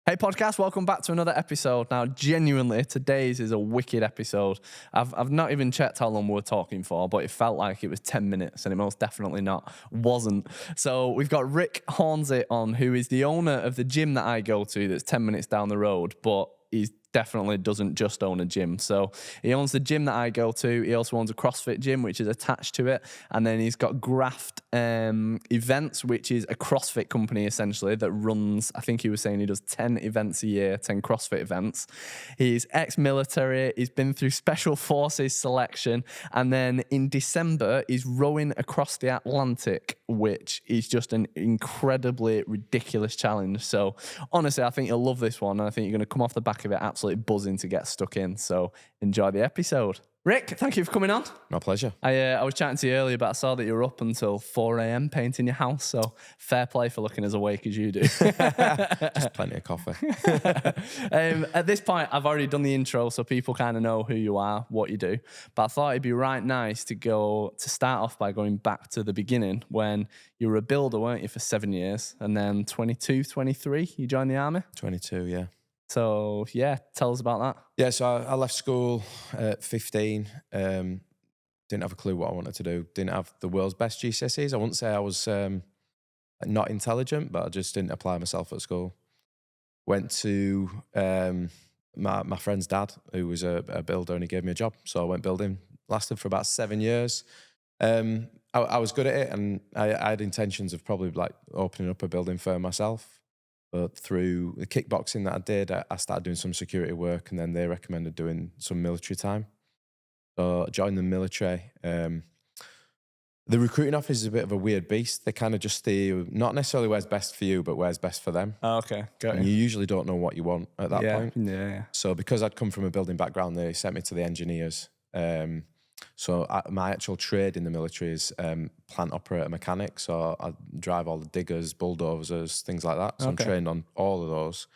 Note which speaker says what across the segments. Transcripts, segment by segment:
Speaker 1: Hey podcast, welcome back to another episode. Now, genuinely, today's is a wicked episode. I've not even checked how long we were talking for, but it felt like it was 10 minutes, and it most definitely wasn't. So we've got Rick Hornsey on, who is the owner of the gym that I go to that's 10 minutes down the road, but he's definitely doesn't just own a gym. So he owns the gym that I go to. He also owns a CrossFit gym, which is attached to it. And then he's got Graft events, which is a CrossFit company essentially that runs, I think he was saying he does 10 events a year, 10 CrossFit events. He's ex-military. He's been through Special Forces selection. And then in December, he's rowing across the Atlantic, which is just an incredibly ridiculous challenge. So honestly, I think you'll love this one. And I think you're going to come off the back of it absolutely buzzing to get stuck in. So enjoy the episode. Rick, thank you for coming on.
Speaker 2: My pleasure.
Speaker 1: I was chatting to you earlier, but I saw that you were up until 4 a.m. painting your house. So fair play for looking as awake as you do.
Speaker 2: Just plenty of coffee.
Speaker 1: At this point, I've already done the intro, so people kind of know who you are, what you do. But I thought it'd be right nice to start off by going back to the beginning when you were a builder, weren't you, for 7 years? And then 22, 23, you joined the army?
Speaker 2: 22, yeah.
Speaker 1: So, yeah, tell us about that.
Speaker 2: Yeah, so I left school at 15. Didn't have a clue what I wanted to do. Didn't have the world's best GCSEs. I wouldn't say I was not intelligent, but I just didn't apply myself at school. Went to my friend's dad, who was a builder, and he gave me a job. So I went building. Lasted for about 7 years. I was good at it, and I had intentions of probably like opening up a building firm myself. But through the kickboxing that I did, I started doing some security work, and then they recommended doing some military time. So I joined the military. The recruiting office is a bit of a weird beast. They kind of just steer you, not necessarily where's best for you, but where's best for them.
Speaker 1: Oh, okay, got
Speaker 2: and you usually don't know what you want at that point.
Speaker 1: Yeah.
Speaker 2: So because I'd come from a building background, they sent me to the engineers. So my actual trade in the military is plant operator mechanic. So I drive all the diggers, bulldozers, things like that. So I'm trained on all of those.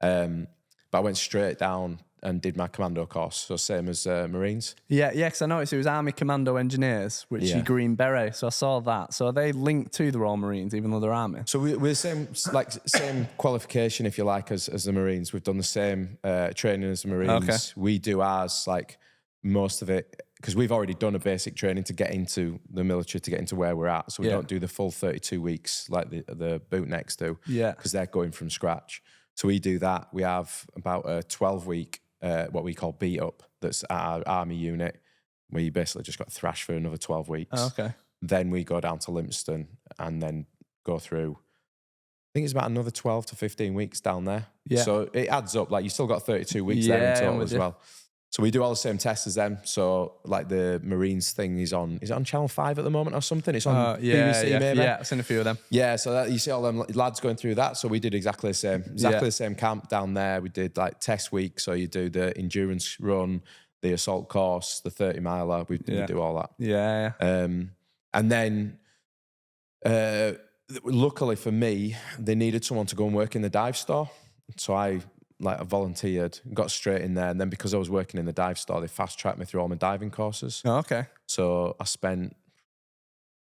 Speaker 2: But I went straight down and did my commando course. So same as Marines.
Speaker 1: Yeah, because I noticed it was Army Commando Engineers, which you Green Beret. So I saw that. So are they linked to the Royal Marines, even though they're Army?
Speaker 2: So we're the same qualification, if you like, as the Marines. We've done the same training as the Marines.
Speaker 1: Okay.
Speaker 2: We do ours, like most of it, because we've already done a basic training to get into the military, to get into where we're at. So we don't do the full 32 weeks like the bootnecks do, because they're going from scratch. So we do that. We have about a 12-week, what we call beat up, that's our army unit, where you basically just got thrashed for another 12 weeks.
Speaker 1: Oh, okay.
Speaker 2: Then we go down to Limpston and then go through, I think it's about another 12 to 15 weeks down there.
Speaker 1: Yeah.
Speaker 2: So it adds up. Like you still got 32 weeks there in total as well. So we do all the same tests as them. So like the Marines thing is it on Channel 5 at the moment or something? It's on BBC maybe?
Speaker 1: Yeah, I've seen a few of them.
Speaker 2: Yeah, so you see all them lads going through that. So we did exactly the same. The same camp down there. We did like test week. So you do the endurance run, the assault course, the 30-miler. We do all that.
Speaker 1: Yeah.
Speaker 2: And then luckily for me, they needed someone to go and work in the dive store. So I volunteered, got straight in there, and then because I was working in the dive store, they fast-tracked me through all my diving courses.
Speaker 1: Oh, okay.
Speaker 2: So I spent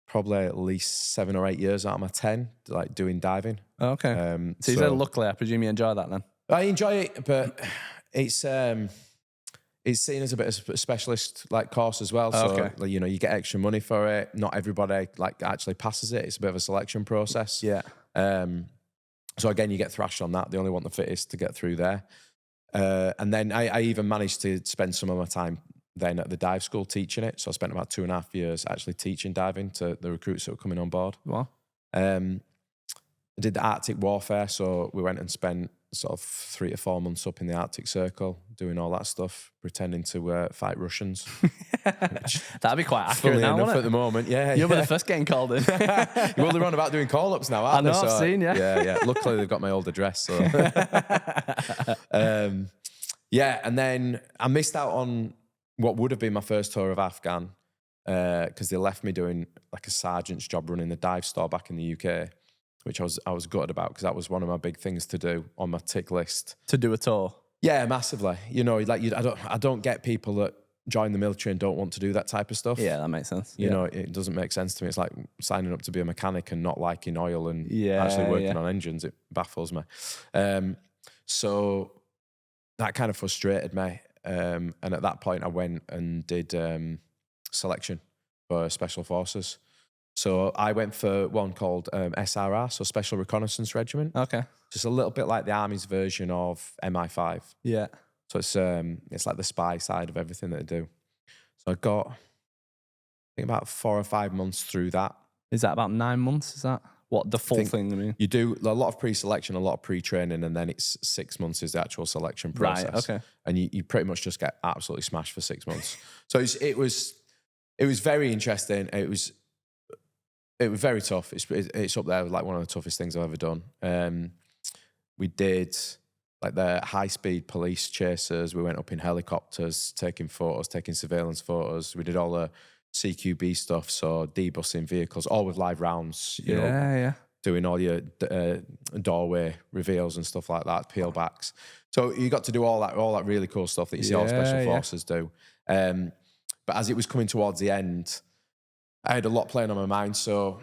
Speaker 2: probably at least 7 or 8 years out of my 10 like doing diving.
Speaker 1: Okay. So you said luckily, I presume you enjoy that then?
Speaker 2: I enjoy it, but it's seen as a bit of a specialist like course as well. So you get extra money for it. Not everybody like actually passes it. It's a bit of a selection process.
Speaker 1: Yeah.
Speaker 2: So again, you get thrashed on that. They only want the fittest to get through there. And then I even managed to spend some of my time then at the dive school teaching it. So I spent about 2.5 years actually teaching diving to the recruits that were coming on board.
Speaker 1: Wow.
Speaker 2: I did the Arctic warfare. So we went and spent sort of 3 to 4 months up in the Arctic Circle doing all that stuff, pretending to fight Russians.
Speaker 1: That'd be quite accurate now, wouldn't it?
Speaker 2: At the moment, yeah.
Speaker 1: You'll be the first getting called in.
Speaker 2: Well, they're on about doing call-ups now, aren't they?
Speaker 1: I know, I've seen, yeah.
Speaker 2: Yeah. Luckily, they've got my old address. So. And then I missed out on what would have been my first tour of Afghan because they left me doing like a sergeant's job running the dive store back in the UK, which I was gutted about because that was one of my big things to do on my tick list.
Speaker 1: To do a tour? Yeah,
Speaker 2: massively. I don't get people that join the military and don't want to do that type of stuff.
Speaker 1: Yeah, that makes sense.
Speaker 2: You know, it doesn't make sense to me. It's like signing up to be a mechanic and not liking oil and actually working on engines. It baffles me. So that kind of frustrated me. And at that point, I went and did selection for Special Forces. So I went for one called SRR, so Special Reconnaissance Regiment.
Speaker 1: Okay.
Speaker 2: Just a little bit like the Army's version of MI5.
Speaker 1: Yeah.
Speaker 2: So it's like the spy side of everything that they do. So I got, I think, about 4 or 5 months through that.
Speaker 1: Is that about 9 months? Is that what the full thing? I mean,
Speaker 2: You do a lot of pre-selection, a lot of pre-training, and then it's 6 months is the actual selection process.
Speaker 1: Right. Okay.
Speaker 2: And you pretty much just get absolutely smashed for 6 months. So it was very interesting. It was very tough. It's up there with like one of the toughest things I've ever done. We did like the high-speed police chasers. We went up in helicopters, taking photos, taking surveillance photos. We did all the CQB stuff, so debussing vehicles, all with live rounds. You know, doing all your doorway reveals and stuff like that, peel backs. So you got to do all that really cool stuff that you see all special forces do. But as it was coming towards the end, I had a lot playing on my mind. So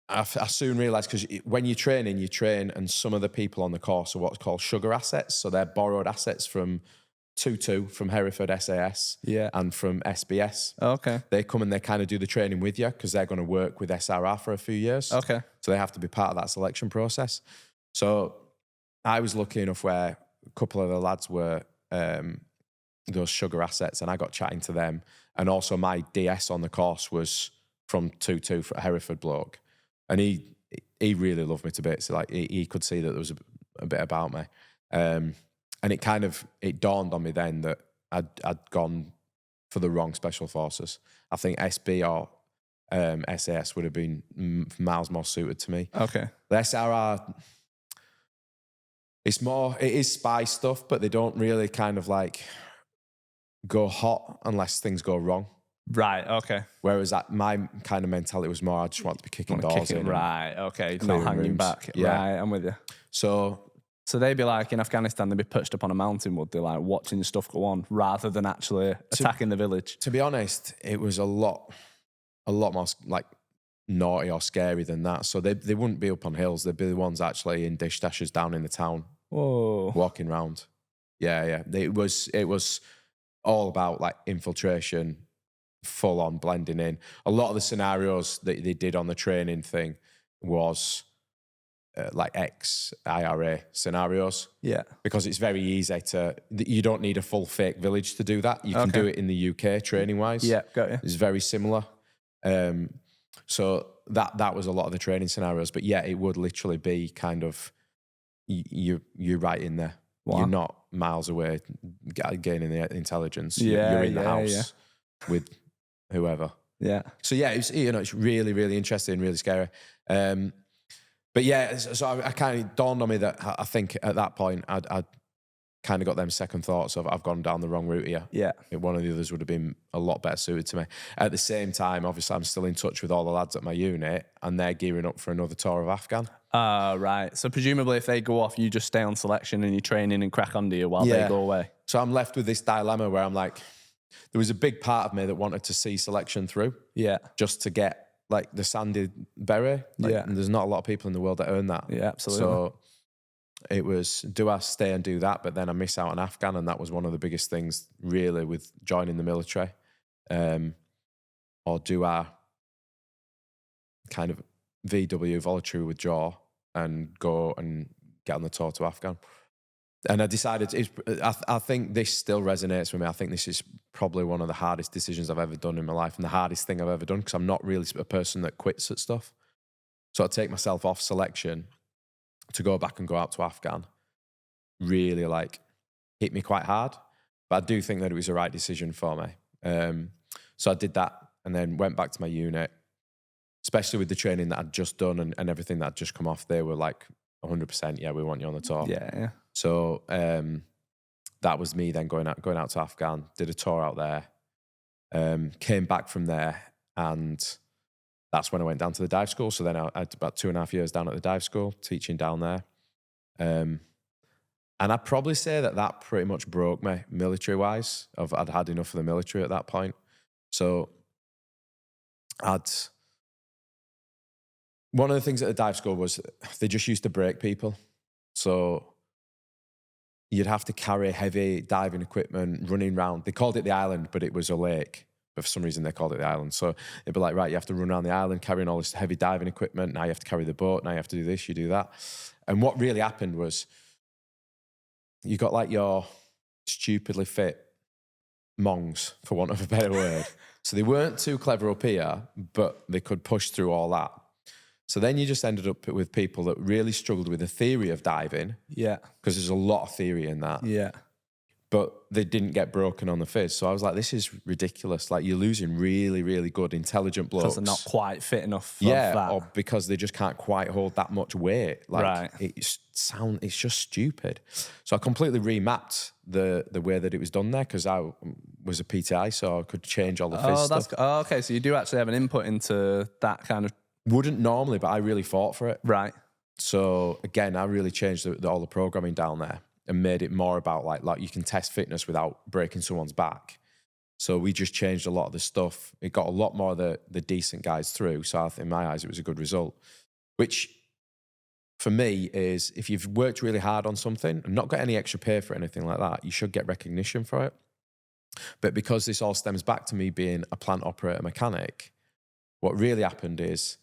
Speaker 2: I soon realised, because when you're training, you train, and some of the people on the course are what's called sugar assets. So they're borrowed assets from 2-2, from Hereford SAS and from SBS.
Speaker 1: Okay.
Speaker 2: They come and they kind of do the training with you because they're going to work with SRR for a few years.
Speaker 1: Okay.
Speaker 2: So they have to be part of that selection process. So I was lucky enough where a couple of the lads were those sugar assets, and I got chatting to them. And also my DS on the course was from 2-2 for a Hereford bloke. And he really loved me to bits. Like he could see that there was a bit about me. And it dawned on me then that I'd gone for the wrong special forces. I think SB or SAS would have been miles more suited to me.
Speaker 1: Okay.
Speaker 2: The SRR, it is spy stuff, but they don't really kind of like go hot unless things go wrong.
Speaker 1: Right. Okay.
Speaker 2: Whereas my kind of mentality was more, I just want to be kicking doors in.
Speaker 1: Right. Okay. Not hanging
Speaker 2: rooms.
Speaker 1: back.
Speaker 2: Yeah.
Speaker 1: Right. I'm with you.
Speaker 2: So
Speaker 1: they'd be like in Afghanistan, they'd be perched up on a mountain, would they? Like watching the stuff go on rather than actually attacking the village.
Speaker 2: To be honest, it was a lot more like naughty or scary than that. So they wouldn't be up on hills. They'd be the ones actually in dish dashes down in the town.
Speaker 1: Whoa.
Speaker 2: Walking around. Yeah. It was all about like infiltration, full on blending in. A lot of the scenarios that they did on the training thing was like ex-IRA scenarios.
Speaker 1: Yeah.
Speaker 2: Because it's very easy you don't need a full fake village to do that. You can do it in the UK training-wise.
Speaker 1: Yeah, got you.
Speaker 2: It's very similar. So that was a lot of the training scenarios. But yeah, it would literally be kind of, you're right in there. Wow. You're not miles away gaining the intelligence. You're in the house with whoever. Yeah. So yeah, it's really, really interesting, really scary. But yeah, so I kind of dawned on me that I think at that point I'd kind of got them second thoughts of, I've gone down the wrong route here. Yeah. One of the others would have been a lot better suited to me. At the same time, obviously, I'm still in touch with all the lads at my unit, and they're gearing up for another tour of Afghan.
Speaker 1: Right. So presumably if they go off, you just stay on selection and you're training and crack on, do you, while they go away?
Speaker 2: So I'm left with this dilemma where I'm like, there was a big part of me that wanted to see selection through. Yeah. Just to get like the sandy beret. And there's not a lot of people in the world that earn that. Yeah, absolutely. So it was, do I stay and do that, but then I miss out on Afghan? And that was one of the biggest things really with joining the military. Or do I kind of VW, voluntary withdraw, and go and get on the tour to Afghan? And I decided, I think this still resonates with me. I think this is probably one of the hardest decisions I've ever done in my life, and the hardest thing I've ever done, because I'm not really a person that quits at stuff. So I take myself off selection to go back and go out to Afghan really like hit me quite hard. But I do think that it was the right decision for me. So I did that and then went back to my unit, especially with the training that I'd just done and everything that had just come off. They were like 100%, yeah, we want you on the tour. Yeah. So that was me then going out to Afghan, did a tour out there, came back from there, and that's when I went down to the dive school. So then I had about 2.5 years down at the dive school, teaching down there. And I'd probably say that pretty much broke me military-wise. I'd had enough of the military at that point. So one of the things at the dive school was they just used to break people. So you'd have to carry heavy diving equipment running around. They called it the island, but it was a lake. But for some reason, they called it the island. So it'd be like, right, you have to run around the island carrying all this heavy diving equipment. Now you have to carry the boat. Now you have to do this, you do that. And what really happened was you got like your stupidly fit mongs, for want of a better word. So they weren't too clever up here, but they could push through all that. So then you just ended up with people that really struggled with the theory of diving.
Speaker 1: Yeah.
Speaker 2: Because there's a lot of theory in that.
Speaker 1: Yeah.
Speaker 2: But they didn't get broken on the phys. So I was like, this is ridiculous. Like, you're losing really, really good, intelligent blokes.
Speaker 1: Because they're not quite fit enough for
Speaker 2: yeah,
Speaker 1: that.
Speaker 2: or because they just can't quite hold that much weight. Like,
Speaker 1: Right.
Speaker 2: it's just stupid. So I completely remapped the way that it was done there, because I was a PTI, so I could change all the phys stuff.
Speaker 1: Okay. So you do actually have an input into that kind of...
Speaker 2: Wouldn't normally, but I really fought for it.
Speaker 1: Right.
Speaker 2: So again, I really changed all the programming down there and made it more about like you can test fitness without breaking someone's back. So we just changed a lot of the stuff. It got a lot more of the decent guys through. So in my eyes, it was a good result, which for me is, if you've worked really hard on something and not got any extra pay for anything like that, you should get recognition for it. But because this all stems back to me being a plant operator mechanic, what really happened is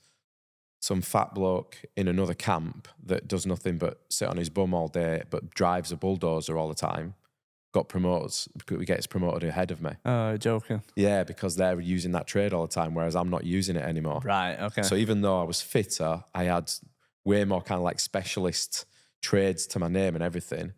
Speaker 2: some fat bloke in another camp that does nothing but sit on his bum all day, but drives a bulldozer all the time, gets promoted ahead of me.
Speaker 1: Oh, joking.
Speaker 2: Yeah, because they're using that trade all the time, whereas I'm not using it anymore.
Speaker 1: Right, okay.
Speaker 2: So even though I was fitter, I had way more kind of like specialist trades to my name and everything.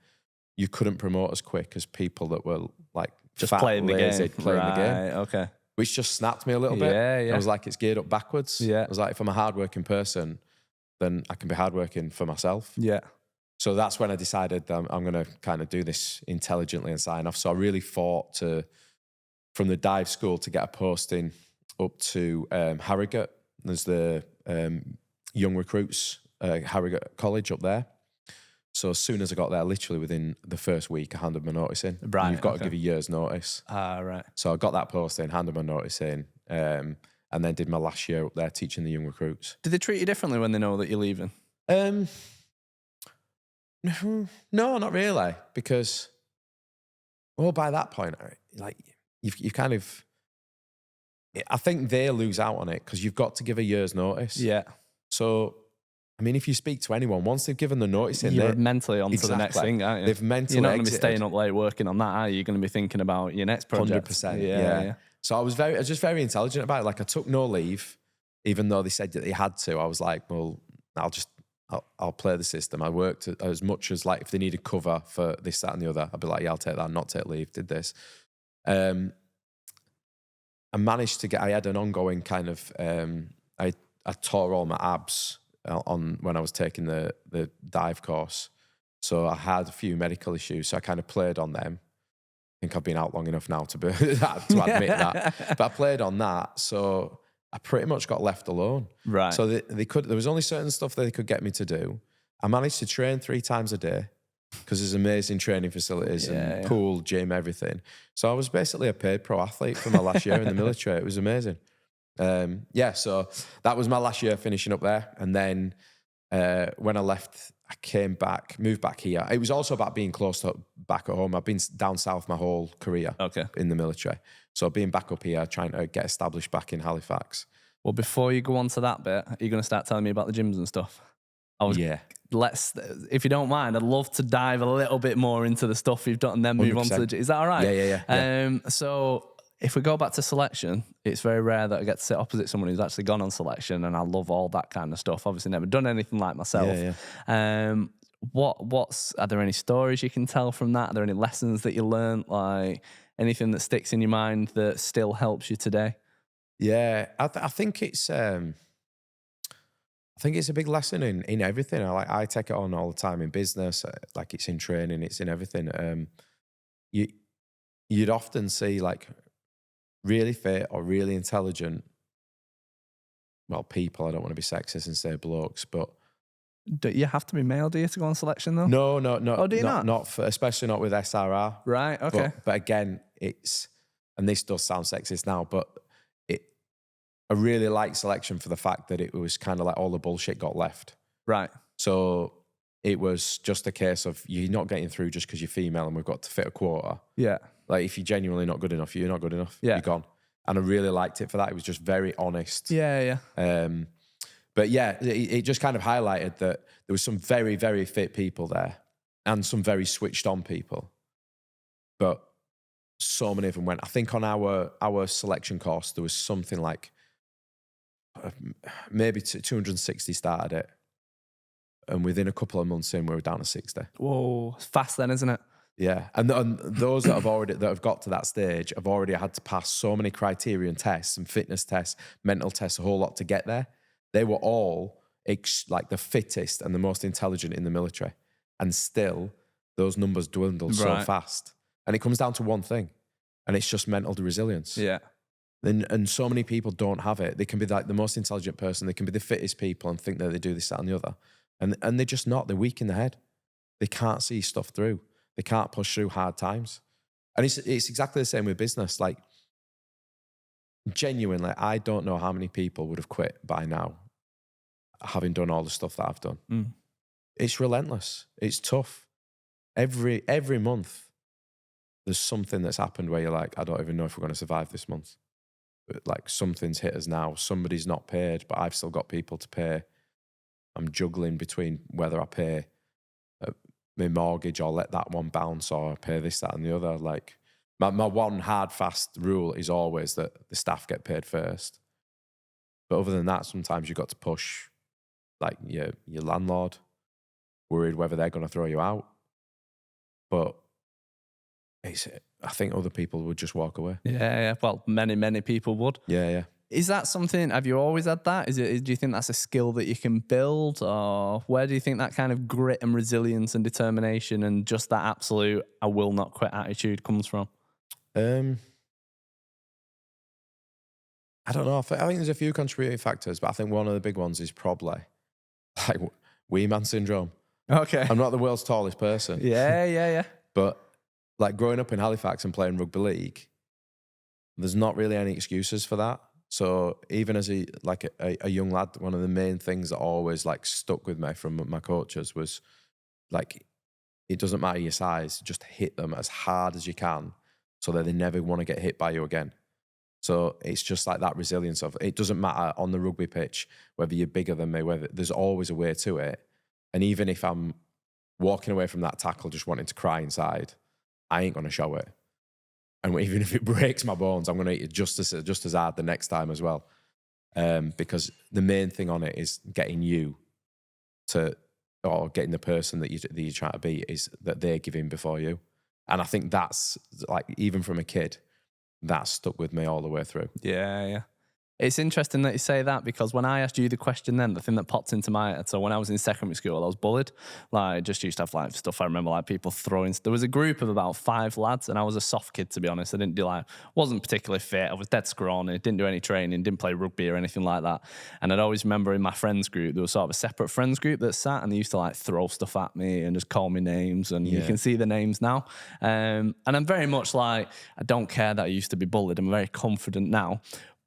Speaker 2: You couldn't promote as quick as people that were like
Speaker 1: just
Speaker 2: fat,
Speaker 1: playing the
Speaker 2: lazy,
Speaker 1: game.
Speaker 2: playing the game.
Speaker 1: Right, okay.
Speaker 2: Which just snapped me a little bit.
Speaker 1: Yeah, yeah.
Speaker 2: I was like, it's geared up backwards.
Speaker 1: Yeah.
Speaker 2: I was like, if I'm a hardworking person, then I can be hardworking for myself.
Speaker 1: Yeah.
Speaker 2: So that's when I decided that I'm going to kind of do this intelligently and sign off. So I really fought from the dive school to get a posting up to Harrogate. There's the young recruits, Harrogate College up there. So as soon as I got there, literally within the first week, I handed my notice in.
Speaker 1: Right,
Speaker 2: You've got
Speaker 1: okay.
Speaker 2: to give a year's notice.
Speaker 1: Right.
Speaker 2: So I got that posting, handed my notice in, and then did my last year up there teaching the young recruits.
Speaker 1: Do they treat you differently when they know that you're leaving?
Speaker 2: No, not really, because, well, by that point, like you've kind of, I think they lose out on it because you've got to give a year's notice.
Speaker 1: Yeah.
Speaker 2: So, I mean, if you speak to anyone, once they've given the notice in,
Speaker 1: you're mentally on to the next thing, aren't you?
Speaker 2: They've mentally
Speaker 1: You're not going to be
Speaker 2: exited.
Speaker 1: staying up late working on that, are you? You're going to be thinking about your next project.
Speaker 2: 100%.
Speaker 1: Yeah.
Speaker 2: So I was just very intelligent about it. Like, I took no leave, even though they said that they had to. I was like, well, I'll play the system. I worked as much as, like, if they needed cover for this, that, and the other, I'd be like, yeah, I'll take that, not take leave, did this. I managed to get, I had an ongoing kind of, I tore all my abs on when I was taking the dive course. So I had a few medical issues. So I kind of played on them. I think I've been out long enough now to admit that. But I played on that. So I pretty much got left alone.
Speaker 1: Right.
Speaker 2: So there was only certain stuff that they could get me to do. I managed to train 3 times a day because there's amazing training facilities and pool, gym, everything. So I was basically a paid pro athlete for my last year in the military. It was amazing. So that was my last year finishing up there. And then when I left, I came back, moved back here. It was also about being close to back at home. I've been down south my whole career in the military. So being back up here, trying to get established back in Halifax.
Speaker 1: Well, before you go on to that bit, are you going to start telling me about the gyms and stuff? If you don't mind, I'd love to dive a little bit more into the stuff you've done and then move 100%. On to the gym. Is that all right?
Speaker 2: Yeah.
Speaker 1: So if we go back to selection, it's very rare that I get to sit opposite someone who's actually gone on selection, and I love all that kind of stuff. Obviously, never done anything like myself. Are there any stories you can tell from that? Are there any lessons that you learned, like anything that sticks in your mind that still helps you today?
Speaker 2: Yeah, I think it's a big lesson in everything. I take it on all the time in business, like it's in training, it's in everything. You'd often see like really fit or really intelligent, well, people, I don't want to be sexist and say blokes, but...
Speaker 1: Do you have to be male, do you, to go on selection though?
Speaker 2: No.
Speaker 1: Oh, do you not?
Speaker 2: Not for, especially not with SRR.
Speaker 1: Right, okay.
Speaker 2: But again, it's, and this does sound sexist now, but I really like selection for the fact that it was kind of like all the bullshit got left.
Speaker 1: Right.
Speaker 2: So it was just a case of you're not getting through just because you're female and we've got to fit a quota.
Speaker 1: Yeah.
Speaker 2: Like if you're genuinely not good enough, you're not good enough.
Speaker 1: Yeah.
Speaker 2: You're gone. And I really liked it for that. It was just very honest.
Speaker 1: Yeah.
Speaker 2: But yeah, it just kind of highlighted that there was some very, very fit people there and some very switched on people. But so many of them went. I think on our selection course, there was something like maybe 260 started it. And within a couple of months in, we were down to 60.
Speaker 1: Whoa, it's fast then, isn't it?
Speaker 2: Yeah. And those that have got to that stage have already had to pass so many criterion tests and fitness tests, mental tests, a whole lot to get there. They were all like the fittest and the most intelligent in the military. And still, those numbers dwindled so fast. And it comes down to one thing, and it's just mental resilience.
Speaker 1: Yeah.
Speaker 2: And so many people don't have it. They can be like the most intelligent person. They can be the fittest people and think that they do this, that, and the other. And they're just not. They're weak in the head. They can't see stuff through. They can't push through hard times. And it's exactly the same with business. Like, genuinely, I don't know how many people would have quit by now, having done all the stuff that I've done. It's relentless. It's tough. Every month, there's something that's happened where you're like, I don't even know if we're going to survive this month. But like something's hit us now. Somebody's not paid, but I've still got people to pay. I'm juggling between whether I pay my mortgage or let that one bounce or pay this, that, and the other. Like my one hard, fast rule is always that the staff get paid first. But other than that, sometimes you've got to push like your landlord, worried whether they're going to throw you out. But I think other people would just walk away.
Speaker 1: Yeah. Well, many people would.
Speaker 2: Yeah.
Speaker 1: Is that something, have you always had that? Do you think that's a skill that you can build, or where do you think that kind of grit and resilience and determination and just that absolute I will not quit attitude comes from?
Speaker 2: I don't know. I think there's a few contributing factors, but I think one of the big ones is probably like wee man syndrome.
Speaker 1: Okay.
Speaker 2: I'm not the world's tallest person.
Speaker 1: Yeah.
Speaker 2: But like growing up in Halifax and playing rugby league, there's not really any excuses for that. So even as a young lad, one of the main things that always like stuck with me from my coaches was like, it doesn't matter your size, just hit them as hard as you can so that they never want to get hit by you again. So it's just like that resilience of, it doesn't matter on the rugby pitch, whether you're bigger than me, whether there's always a way to it. And even if I'm walking away from that tackle just wanting to cry inside, I ain't going to show it. And even if it breaks my bones, I'm going to eat it just as hard the next time as well. Because the main thing on it is getting you to, or getting the person that you're trying to be, is that they're giving before you. And I think that's like, even from a kid, that stuck with me all the way through.
Speaker 1: Yeah. It's interesting that you say that, because when I asked you the question then, the thing that popped into my head, so when I was in secondary school, I was bullied. Like, just used to have like stuff. I remember like people throwing, there was a group of about 5 lads and I was a soft kid, to be honest. I didn't do wasn't particularly fit. I was dead scrawny, didn't do any training, didn't play rugby or anything like that. And I'd always remember in my friends group, there was sort of a separate friends group that sat and they used to like throw stuff at me and just call me names, and you can see the names now. And I'm very much like, I don't care that I used to be bullied. I'm very confident now.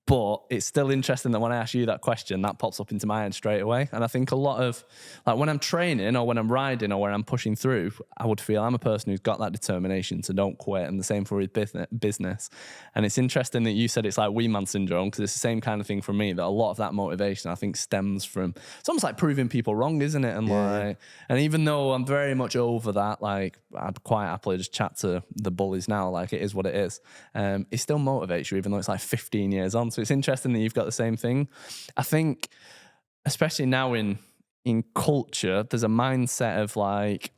Speaker 1: But it's still interesting that when I ask you that question, that pops up into my head straight away. And I think a lot of, like when I'm training or when I'm riding or when I'm pushing through, I would feel I'm a person who's got that determination to don't quit, and the same for his business. And it's interesting that you said it's like wee man syndrome, because it's the same kind of thing for me, that a lot of that motivation I think stems from, it's almost like proving people wrong, isn't it? And like, and even though I'm very much over that, like I'd quite happily just chat to the bullies now, like it is what it is. It still motivates you, even though it's like 15 years on. So it's interesting that you've got the same thing. I think, especially now in culture, there's a mindset of like,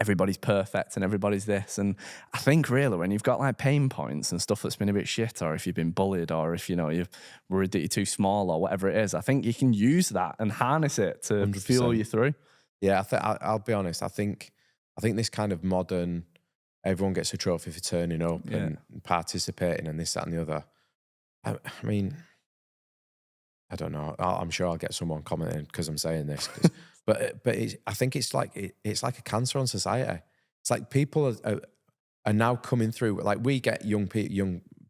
Speaker 1: everybody's perfect and everybody's this. And I think really when you've got like pain points and stuff that's been a bit shit, or if you've been bullied, or if, you're worried that you're too small or whatever it is, I think you can use that and harness it to 100%. Fuel you through.
Speaker 2: Yeah, I'll be honest. I think this kind of modern, everyone gets a trophy for turning up and participating and this, that, and the other. I mean, I don't know. I'm sure I'll get someone commenting because I'm saying this, but I think it's like a cancer on society. It's like people are now coming through. Like we get young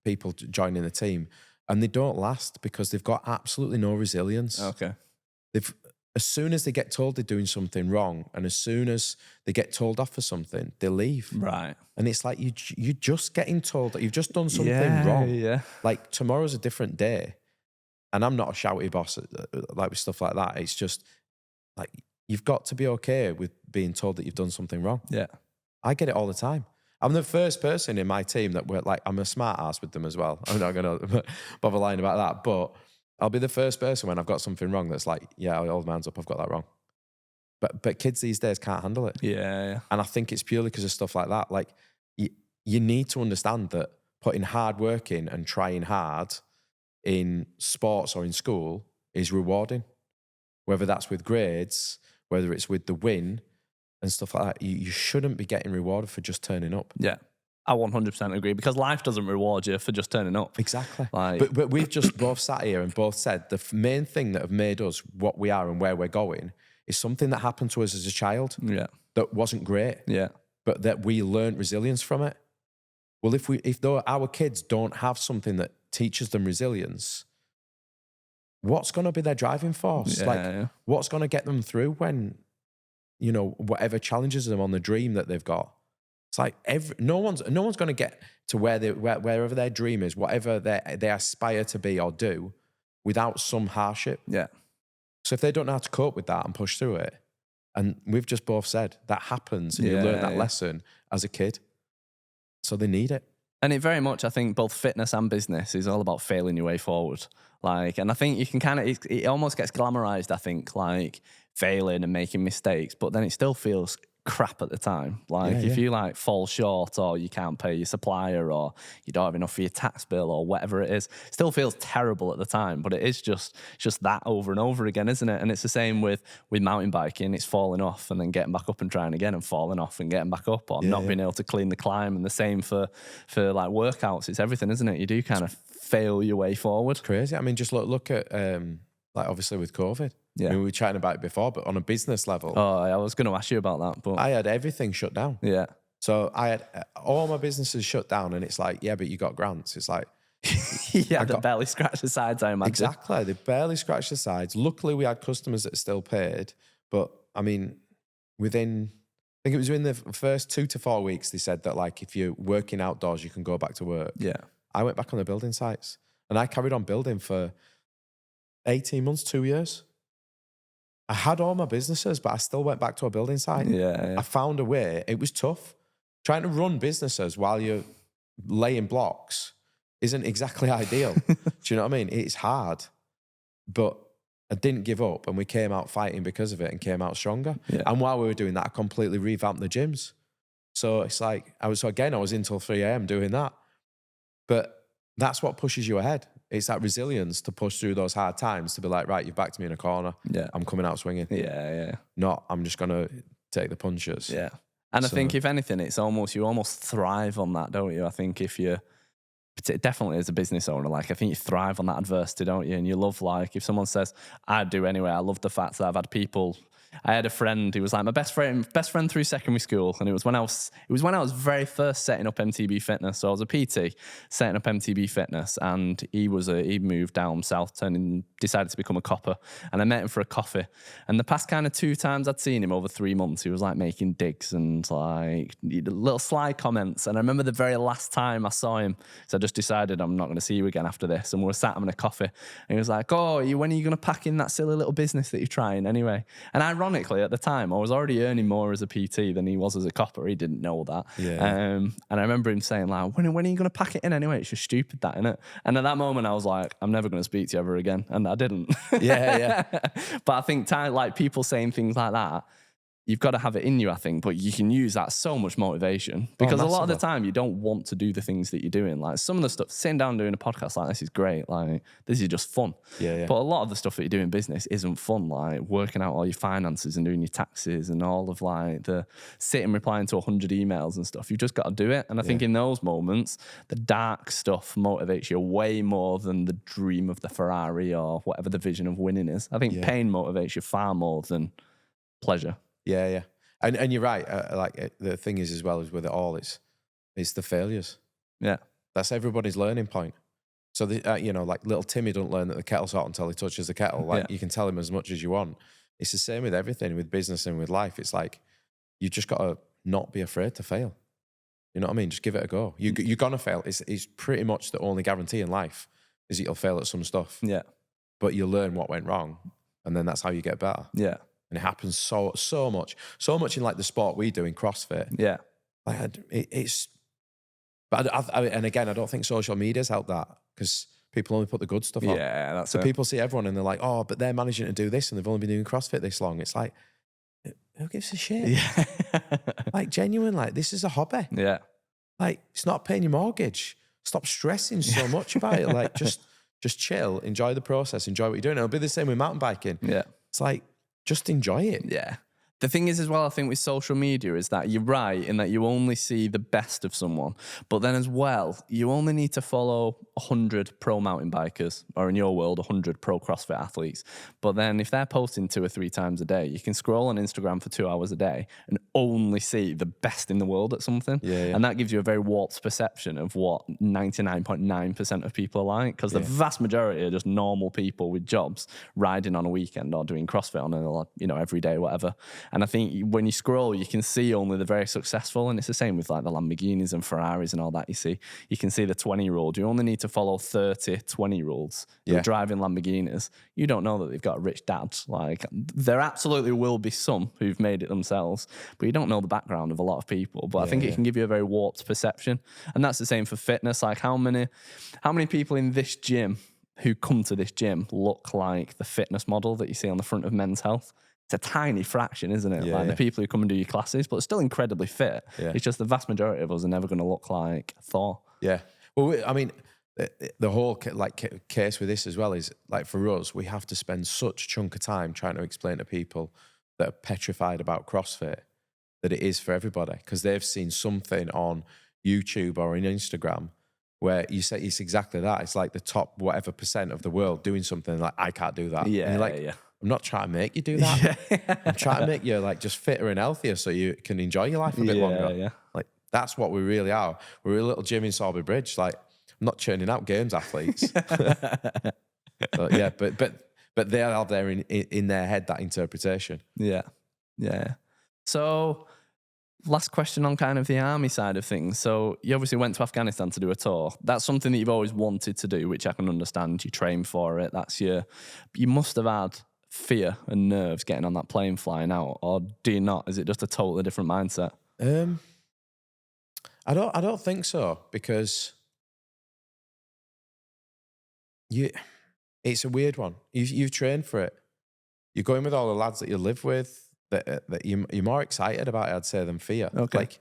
Speaker 2: people joining the team, and they don't last because they've got absolutely no resilience.
Speaker 1: Okay,
Speaker 2: as soon as they get told they're doing something wrong, and as soon as they get told off for something, they leave.
Speaker 1: Right.
Speaker 2: And it's like you're just getting told that you've just done something wrong.
Speaker 1: Yeah.
Speaker 2: Like tomorrow's a different day. And I'm not a shouty boss like with stuff like that. It's just like you've got to be okay with being told that you've done something wrong.
Speaker 1: Yeah.
Speaker 2: I get it all the time. I'm the first person in my team that we're like, I'm a smart ass with them as well. I'm not going to bother lying about that. But I'll be the first person when I've got something wrong that's like, yeah, I'll hold my hands up, I've got that wrong. But kids these days can't handle it.
Speaker 1: Yeah.
Speaker 2: And I think it's purely because of stuff like that. Like you need to understand that putting hard work in and trying hard in sports or in school is rewarding. Whether that's with grades, whether it's with the win and stuff like that, you shouldn't be getting rewarded for just turning up.
Speaker 1: Yeah. I 100% agree, because life doesn't reward you for just turning up.
Speaker 2: Exactly.
Speaker 1: Like,
Speaker 2: but we've just both sat here and both said the main thing that have made us what we are and where we're going is something that happened to us as a child that wasn't great, but that we learned resilience from it. Well, if our kids don't have something that teaches them resilience, what's going to be their driving force? What's going to get them through when, whatever challenges them on the dream that they've got? It's like no one's going to get to wherever their dream is, whatever they aspire to be or do, without some hardship.
Speaker 1: Yeah.
Speaker 2: So if they don't know how to cope with that and push through it, and we've just both said that happens, and you learn that lesson as a kid, so they need it.
Speaker 1: And it very much, I think, both fitness and business is all about failing your way forward. Like, and I think you can it almost gets glamorized, I think, like failing and making mistakes, but then it still feels crap at the time. Like if you like fall short, or you can't pay your supplier, or you don't have enough for your tax bill, or whatever it is, still feels terrible at the time, but it is just that over and over again, isn't it? And it's the same with mountain biking. It's falling off and then getting back up and trying again, and falling off and getting back up, or not being able to clean the climb. And the same for like workouts. It's everything, isn't it? You do kind of fail your way forward.
Speaker 2: Crazy. I mean, just look at like obviously with COVID.
Speaker 1: Yeah.
Speaker 2: I mean, we were chatting about it before, but on a business level.
Speaker 1: Oh, I was going to ask you about that, but
Speaker 2: I had everything shut down.
Speaker 1: Yeah.
Speaker 2: So I had all my businesses shut down, and it's like, yeah, but you got grants. It's like,
Speaker 1: they barely scratched the sides, I imagine.
Speaker 2: Exactly. They barely scratched the sides. Luckily, we had customers that still paid. But I mean, I think it was in the first 2 to 4 weeks, they said that like, if you're working outdoors, you can go back to work.
Speaker 1: Yeah.
Speaker 2: I went back on the building sites, and I carried on building for 18 months, 2 years. I had all my businesses, but I still went back to a building site.
Speaker 1: Yeah.
Speaker 2: I found a way. It was tough. Trying to run businesses while you're laying blocks isn't exactly ideal. Do you know what I mean? It's hard. But I didn't give up, and we came out fighting because of it and came out stronger.
Speaker 1: Yeah.
Speaker 2: And while we were doing that, I completely revamped the gyms. So it's like, I was in till 3 a.m. doing that. But that's what pushes you ahead. It's that resilience to push through those hard times, to be like, right, you've backed me in a corner.
Speaker 1: Yeah.
Speaker 2: I'm coming out swinging.
Speaker 1: Yeah.
Speaker 2: Not, I'm just going to take the punches.
Speaker 1: Yeah. And I think if anything, you almost thrive on that, don't you? I think if you, definitely as a business owner, like I think you thrive on that adversity, don't you? And you love, like, if someone says, I do anyway, I love the fact that I've had people. I had a friend who was like my best friend through secondary school, and it was when I was very first setting up MTB Fitness. So I was a PT setting up MTB Fitness, and he moved down south, decided to become a copper, and I met him for a coffee. And the past kind of 2 times I'd seen him over 3 months, he was like making digs and like little sly comments. And I remember the very last time I saw him, so I just decided I'm not going to see you again after this. And we were sat having a coffee, and he was like, "Oh, when are you going to pack in that silly little business that you're trying anyway?" And ironically, at the time, I was already earning more as a PT than he was as a copper. He didn't know that. Yeah. And I remember him saying, like, when are you going to pack it in anyway? It's just stupid, that, innit? And at that moment, I was like, I'm never going to speak to you ever again. And I didn't.
Speaker 2: Yeah.
Speaker 1: But I think, like, people saying things like that, you've got to have it in you, I think, but you can use that so much motivation, because a lot of the time you don't want to do the things that you're doing. Like some of the stuff, sitting down doing a podcast like this is great. Like this is just fun. Yeah. But a lot of the stuff that you do in business isn't fun. Like working out all your finances and doing your taxes and all of like the sitting replying to 100 emails and stuff. You've just got to do it. And I think in those moments, the dark stuff motivates you way more than the dream of the Ferrari or whatever the vision of winning is. I think pain motivates you far more than pleasure.
Speaker 2: Yeah. And you're right. The thing is, as well as with it all, it's the failures.
Speaker 1: Yeah.
Speaker 2: That's everybody's learning point. So, like little Timmy don't learn that the kettle's hot until he touches the kettle. Like you can tell him as much as you want. it's the same with everything, with business and with life. It's like, you just got to not be afraid to fail. You know what I mean? Just give it a go. You're going to fail. It's pretty much the only guarantee in life is that you'll fail at some stuff.
Speaker 1: Yeah.
Speaker 2: But you'll learn what went wrong. And then that's how you get better.
Speaker 1: Yeah.
Speaker 2: And it happens so much in like the sport we do in CrossFit.
Speaker 1: Yeah.
Speaker 2: Like it's, but and again, I don't think social media's helped that, because people only put the good stuff on.
Speaker 1: Yeah, that's
Speaker 2: so
Speaker 1: it.
Speaker 2: people see everyone and they're like, oh, but they're managing to do this and they've only been doing CrossFit this long. It's like, who gives a shit?
Speaker 1: Yeah.
Speaker 2: Like, genuine, like, this is a hobby.
Speaker 1: Yeah.
Speaker 2: Like, it's not paying your mortgage. Stop stressing so much about it. Like, just chill, enjoy the process, enjoy what you're doing. It'll be the same with mountain biking.
Speaker 1: Yeah.
Speaker 2: It's like, just enjoy it.
Speaker 1: Yeah. The thing is as well, I think with social media is that you're right in that you only see the best of someone. But then as well, you only need to follow 100 pro mountain bikers, or in your world, 100 pro CrossFit athletes. But then if they're posting 2 or 3 times a day, you can scroll on Instagram for 2 hours a day and only see the best in the world at something.
Speaker 2: Yeah.
Speaker 1: And that gives you a very warped perception of what 99.9% of people are like. Because the vast majority are just normal people with jobs riding on a weekend or doing CrossFit on every day, whatever. And I think when you scroll, you can see only the very successful. And it's the same with like the Lamborghinis and Ferraris and all that. You can see the 20-year-old. You only need to follow 30 20-year-olds who are driving Lamborghinis. You don't know that they've got a rich dad. Like, there absolutely will be some who've made it themselves, but you don't know the background of a lot of people. But I think it can give you a very warped perception. And that's the same for fitness. Like, how many people in this gym who come to this gym look like the fitness model that you see on the front of Men's Health? It's a tiny fraction, isn't it? The people who come and do your classes, but still incredibly fit. Yeah. It's just the vast majority of us are never going to look like Thor.
Speaker 2: Yeah. Well, I mean, the whole case with this as well is, like, for us, we have to spend such a chunk of time trying to explain to people that are petrified about CrossFit that it is for everybody, because they've seen something on YouTube or on Instagram where you say it's exactly that. It's like the top whatever % of the world doing something like, I can't do that.
Speaker 1: Yeah,
Speaker 2: and you're like, I'm not trying to make you do that. I'm trying to make you like just fitter and healthier so you can enjoy your life a bit longer. Yeah. Like, that's what we really are. We're a little gym in Salisbury Bridge. Like, I'm not churning out games athletes. But they have there in their head that interpretation.
Speaker 1: Yeah. Yeah. So, last question on kind of the army side of things. So you obviously went to Afghanistan to do a tour. That's something that you've always wanted to do, which I can understand. You train for it. You must have had fear and nerves getting on that plane flying out, or do you not? Is it just a totally different mindset?
Speaker 2: I don't think so, because it's a weird one. You've trained for it. You're going with all the lads that you live with. That you're more excited about it, I'd say, than fear.
Speaker 1: Okay.
Speaker 2: Like,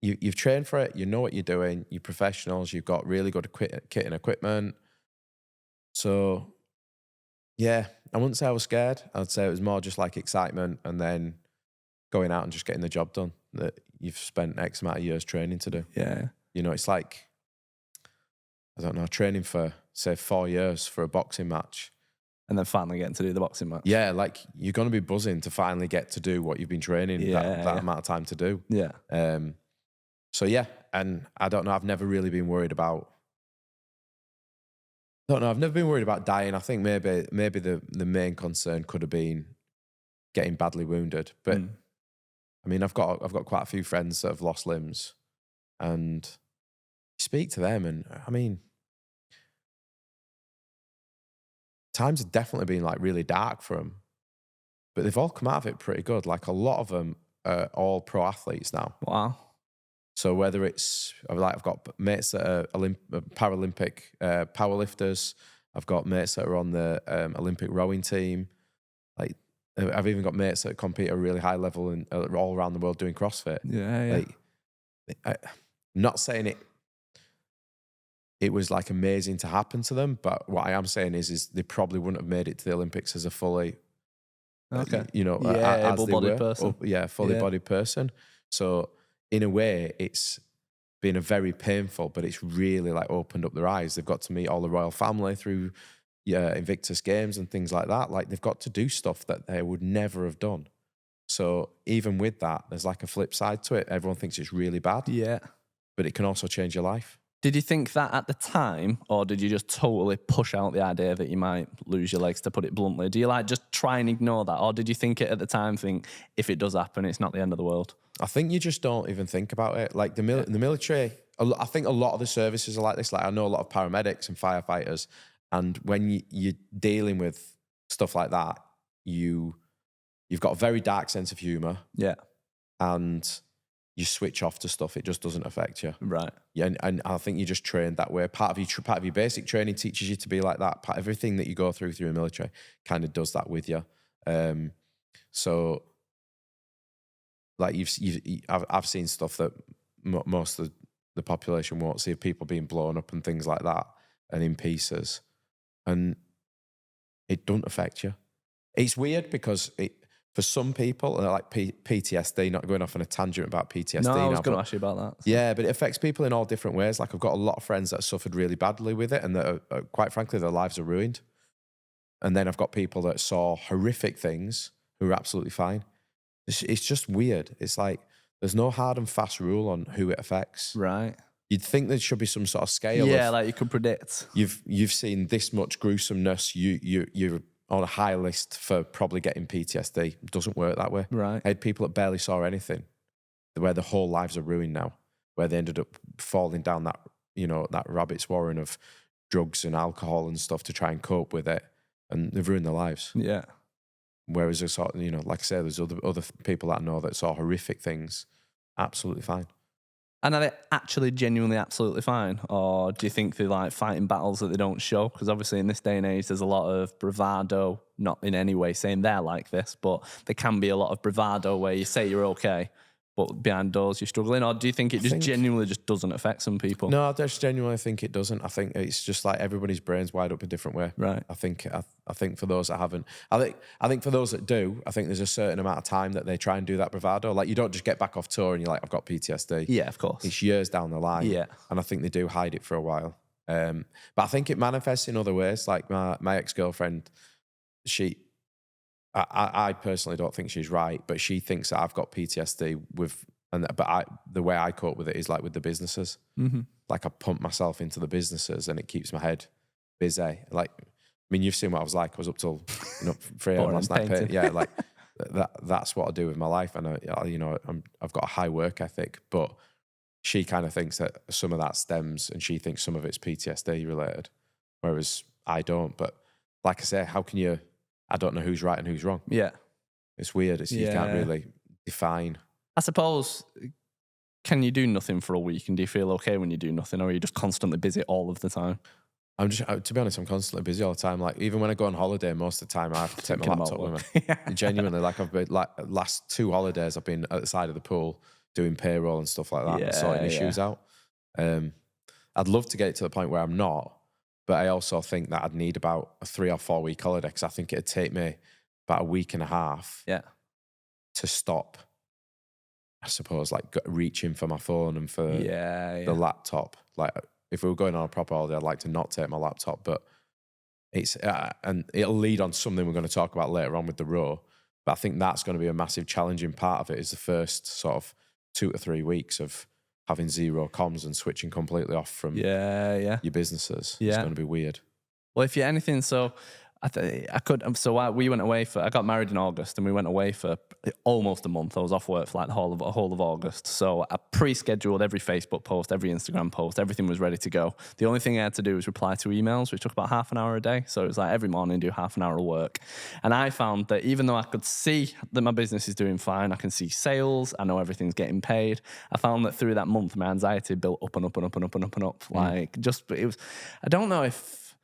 Speaker 2: you've trained for it, you know what you're doing, you're professionals, you've got really good kit and equipment. So, yeah, I wouldn't say I was scared. I'd say it was more just like excitement, and then going out and just getting the job done that you've spent X amount of years training to do.
Speaker 1: Yeah.
Speaker 2: You know, it's like, I don't know, training for, say, 4 years for a boxing match.
Speaker 1: And then finally getting to do the boxing match.
Speaker 2: Yeah, like, you're going to be buzzing to finally get to do what you've been training that amount of time to do.
Speaker 1: Yeah.
Speaker 2: So, yeah, and I don't know, I've never really been worried about... I've never been worried about dying. I think maybe the main concern could have been getting badly wounded. But, I mean, I've got quite a few friends that have lost limbs, and speak to them, and, I mean... times have definitely been like really dark for them, but they've all come out of it pretty good. Like, a lot of them are all pro athletes now.
Speaker 1: Wow.
Speaker 2: So whether it's, I've got mates that are Paralympic powerlifters. I've got mates that are on the Olympic rowing team. Like, I've even got mates that compete at a really high level and all around the world doing CrossFit.
Speaker 1: Yeah.
Speaker 2: Like, I'm not saying it was like amazing to happen to them, but what I am saying is they probably wouldn't have made it to the Olympics as a fully,
Speaker 1: able-bodied person.
Speaker 2: Fully bodied person. So in a way, it's been a very painful, but it's really like opened up their eyes. They've got to meet all the royal family through Invictus Games and things like that. Like, they've got to do stuff that they would never have done. So even with that, there's like a flip side to it. Everyone thinks it's really bad.
Speaker 1: Yeah.
Speaker 2: But it can also change your life.
Speaker 1: Did you think that at the time, or did you just totally push out the idea that you might lose your legs, to put it bluntly? Do you like just try and ignore that? Or did you think it at the time, think if it does happen, it's not the end of the world?
Speaker 2: I think you just don't even think about it. Like the military, I think a lot of the services are like this. Like I know a lot of paramedics and firefighters, and when you're dealing with stuff like that, you've got a very dark sense of humor.
Speaker 1: Yeah.
Speaker 2: And you switch off to stuff. It just doesn't affect you.
Speaker 1: Right.
Speaker 2: Yeah, and I think you're just trained that way. Part of your basic training teaches you to be like that. Everything that you go through the military kind of does that with you. So, like I've seen stuff that most of the population won't see, of people being blown up and things like that, and in pieces, and it doesn't affect you. It's weird because for some people, like PTSD, not going off on a tangent about PTSD.
Speaker 1: No, I was going to ask you about that. So.
Speaker 2: Yeah, but it affects people in all different ways. Like I've got a lot of friends that suffered really badly with it, and that quite frankly, their lives are ruined. And then I've got people that saw horrific things who are absolutely fine. It's just weird. It's like there's no hard and fast rule on who it affects.
Speaker 1: Right.
Speaker 2: You'd think there should be some sort of scale.
Speaker 1: Yeah, like you could predict.
Speaker 2: You've seen this much gruesomeness. You're on a high list for probably getting PTSD. It doesn't work that way.
Speaker 1: Right.
Speaker 2: I had people that barely saw anything, where their whole lives are ruined now, where they ended up falling down that rabbit's warren of drugs and alcohol and stuff to try and cope with it, and they've ruined their lives.
Speaker 1: Yeah.
Speaker 2: Whereas there's sort of, like I say, there's other people that I know that saw horrific things, absolutely fine.
Speaker 1: And are they actually genuinely absolutely fine? Or do you think they're like fighting battles that they don't show? Because obviously in this day and age, there's a lot of bravado, not in any way saying they're like this, but there can be a lot of bravado where you say you're okay, but behind doors you're struggling. Or do you think it genuinely just doesn't affect some people?
Speaker 2: No, I just genuinely think it doesn't. I think it's just like everybody's brain's wired up a different way.
Speaker 1: Right.
Speaker 2: I think for those that haven't, I think for those that do, I think there's a certain amount of time that they try and do that bravado. Like you don't just get back off tour and you're like, I've got PTSD.
Speaker 1: Yeah, of course.
Speaker 2: It's years down the line.
Speaker 1: Yeah.
Speaker 2: And I think they do hide it for a while. But I think it manifests in other ways. Like my ex-girlfriend, I personally don't think she's right, but she thinks that I've got PTSD the way I cope with it is like with the businesses. Mm-hmm. Like I pump myself into the businesses and it keeps my head busy. Like, I mean, you've seen what I was like. I was up till 3 a.m. last night. Yeah, like that's what I do with my life. And I've got a high work ethic, but she kind of thinks that some of that stems, and she thinks some of it's PTSD related, whereas I don't. But like I say, how can you? I don't know who's right and who's wrong.
Speaker 1: Yeah.
Speaker 2: It's weird. You can't really define.
Speaker 1: I suppose, can you do nothing for a week, and do you feel okay when you do nothing, or are you just constantly busy all of the time?
Speaker 2: To be honest, I'm constantly busy all the time. Like even when I go on holiday, most of the time I have to take my laptop with me. Genuinely, like I've been last 2 holidays, I've been at the side of the pool doing payroll and stuff like that, and sorting issues out. I'd love to get it to the point where I'm not, but I also think that I'd need about a 3 or 4 week holiday, because I think it'd take me about a week and a half to stop, I suppose, like reaching for my phone and for the laptop. Like if we were going on a proper holiday, I'd like to not take my laptop, but it's, and it'll lead on to something we're going to talk about later on with the row. But I think that's going to be a massive challenging part of it, is the first sort of 2 to 3 weeks of having zero comms and switching completely off from your businesses. It's going to be weird.
Speaker 1: Well, if you're anything, so we went away I got married in August, and we went away for almost a month. I was off work for like the whole of August. So I pre-scheduled every Facebook post, every Instagram post, everything was ready to go. The only thing I had to do was reply to emails, which took about half an hour a day. So it was like every morning do half an hour of work. And I found that even though I could see that my business is doing fine, I can see sales, I know everything's getting paid, I found that through that month, my anxiety built up and up and up and up and up and up. I don't know if,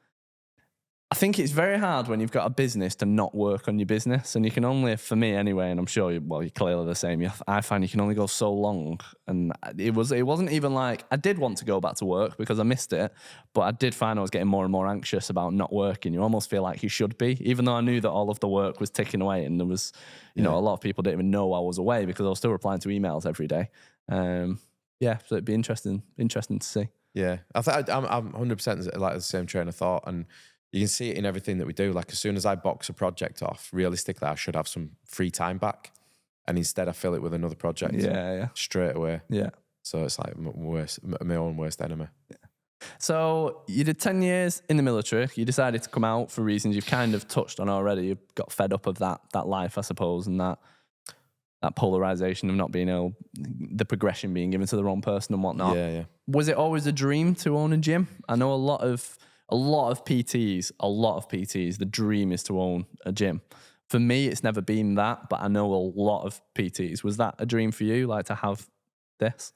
Speaker 1: I think it's very hard when you've got a business to not work on your business, and you can only, for me anyway, and I'm sure you're clearly the same, I find you can only go so long. And it wasn't even like, I did want to go back to work because I missed it, but I did find I was getting more and more anxious about not working. You almost feel like you should be, even though I knew that all of the work was ticking away, and there was, a lot of people didn't even know I was away because I was still replying to emails every day. So it'd be interesting to see.
Speaker 2: Yeah, I'm 100% like the same train of thought, and you can see it in everything that we do. Like as soon as I box a project off, realistically, I should have some free time back, and instead I fill it with another project. Straight away. Yeah. So it's like my own worst enemy. Yeah.
Speaker 1: So you did 10 years in the military. You decided to come out for reasons you've kind of touched on already. You got fed up of that life, I suppose, and that polarization of not being able, the progression being given to the wrong person and whatnot.
Speaker 2: Yeah.
Speaker 1: Was it always a dream to own a gym? I know a lot of PTs, the dream is to own a gym. For me, it's never been that, but I know a lot of PTs. Was that a dream for you, like to have this?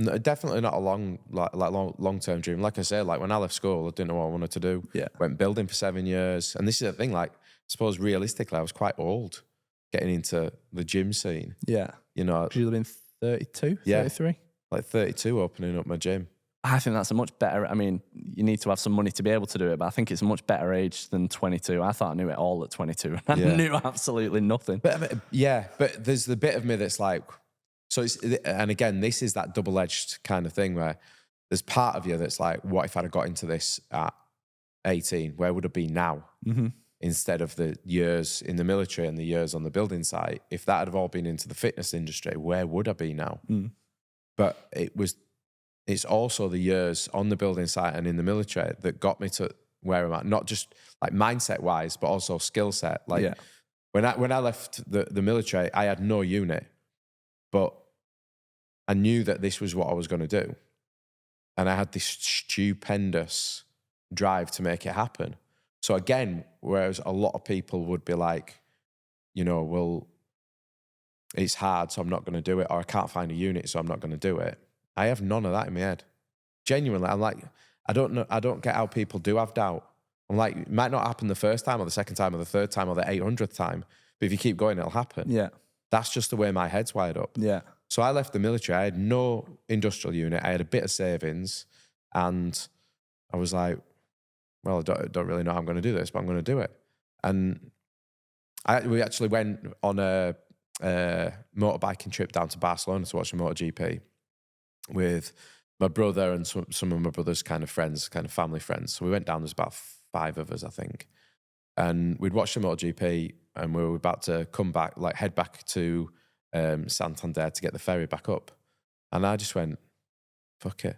Speaker 2: No, definitely not a long-term dream. Like I said, like when I left school, I didn't know what I wanted to do.
Speaker 1: Yeah.
Speaker 2: Went building for 7 years. And this is the thing, like, I suppose realistically, I was quite old getting into the gym scene.
Speaker 1: Yeah.
Speaker 2: You know.
Speaker 1: Should you have been 32,
Speaker 2: Yeah.
Speaker 1: 33?
Speaker 2: Like 32 opening up my gym.
Speaker 1: I think that's a much better, I mean, you need to have some money to be able to do it, but I think it's a much better age than 22. I thought I knew it all at 22. I knew absolutely nothing.
Speaker 2: But there's the bit of me that's like, so it's, and again, this is that double-edged kind of thing where there's part of you that's like, what if I'd have got into this at 18? Where would I be now? Mm-hmm. Instead of the years in the military and the years on the building site, if that had all been into the fitness industry, where would I be now? Mm. But it's also the years on the building site and in the military that got me to where I'm at, not just like mindset wise, but also skill set. Like when I left the military, I had no unit, but I knew that this was what I was going to do. And I had this stupendous drive to make it happen. So again, whereas a lot of people would be like, you know, well, it's hard, so I'm not going to do it, or I can't find a unit, so I'm not going to do it. I have none of that in my head. Genuinely, I'm like, I don't get how people do have doubt. I'm like, it might not happen the first time or the second time or the third time or the 800th time, but if you keep going, it'll happen. Yeah. That's just the way my head's wired up. Yeah. So I left the military. I had no industrial unit. I had a bit of savings, and I was like, well, I don't really know how I'm going to do this, but I'm going to do it. And we actually went on a motorbiking trip down to Barcelona to watch a MotoGP with my brother and some of my brother's kind of friends, kind of family friends. So we went down, there's about 5 of us, I think. And we'd watched the MotoGP, and we were about to come back, like head back to Santander to get the ferry back up. And I just went, fuck it,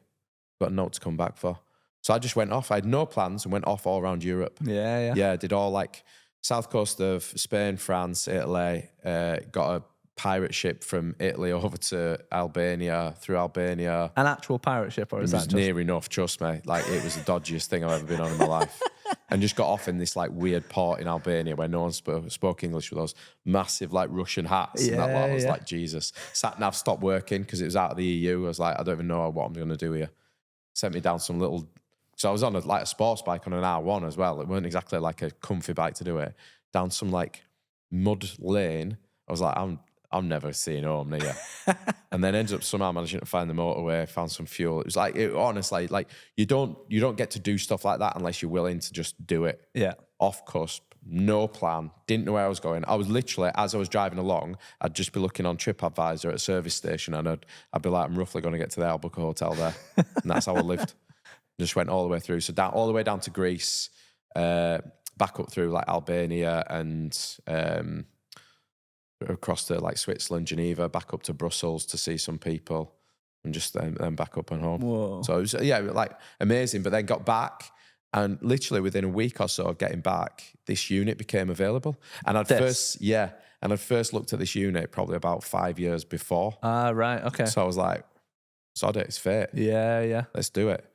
Speaker 2: got a note to come back for. So I just went off. I had no plans and went off all around Europe. Yeah. Yeah, did all like south coast of Spain, France, Italy, got a pirate ship from Italy over to Albania, through Albania.
Speaker 1: An actual pirate ship, or is that just...
Speaker 2: near enough, trust me. Like, it was the dodgiest thing I've ever been on in my life. And just got off in this like weird port in Albania where no one spoke English with those massive like Russian hats and that lot. I was like, Jesus. Sat-nav stopped working because it was out of the EU. I was like, I don't even know what I'm going to do here. Sent me down some little... So I was on a sports bike on an R1 as well. It weren't exactly like a comfy bike to do it. Down some like mud lane. I was like, I'm never seeing home near. And then ended up somehow managing to find the motorway, found some fuel. It was like, honestly, like you don't get to do stuff like that unless you're willing to just do it. Yeah. Off cusp, no plan, didn't know where I was going. I was literally, as I was driving along, I'd just be looking on TripAdvisor at a service station, and I'd be like, I'm roughly going to get to the Albuquerque hotel there. And that's how I lived. Just went all the way through. So all the way down to Greece, back up through like Albania and across to like Switzerland, Geneva, back up to Brussels to see some people, and just then back up and home. Whoa. So it was, like amazing. But then got back, and literally within a week or so of getting back, this unit became available. And I'd first looked at this unit probably about 5 years before.
Speaker 1: Right, okay.
Speaker 2: So I was like, sod it, it's fate. Yeah. Let's do it.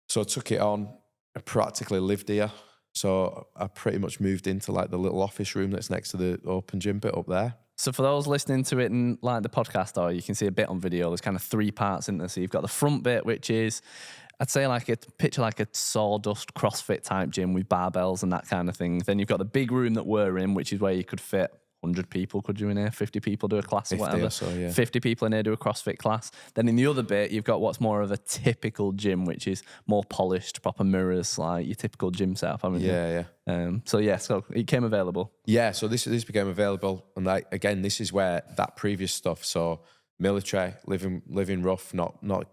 Speaker 2: So I took it on. I practically lived here. So I pretty much moved into like the little office room that's next to the open gym bit up there.
Speaker 1: So for those listening to it in like the podcast, or you can see a bit on video, there's kind of 3 parts in there. So you've got the front bit, which is, I'd say like picture like a sawdust CrossFit type gym with barbells and that kind of thing. Then you've got the big room that we're in, which is where you could fit 100 people, could you in here? 50 people do a class or whatever. Or so, yeah. 50 people in here do a CrossFit class. Then in the other bit, you've got what's more of a typical gym, which is more polished, proper mirrors, like your typical gym setup, haven't you? Yeah. So it came available. Yeah, so this became available. And again, this is where that previous stuff, so military, living rough, not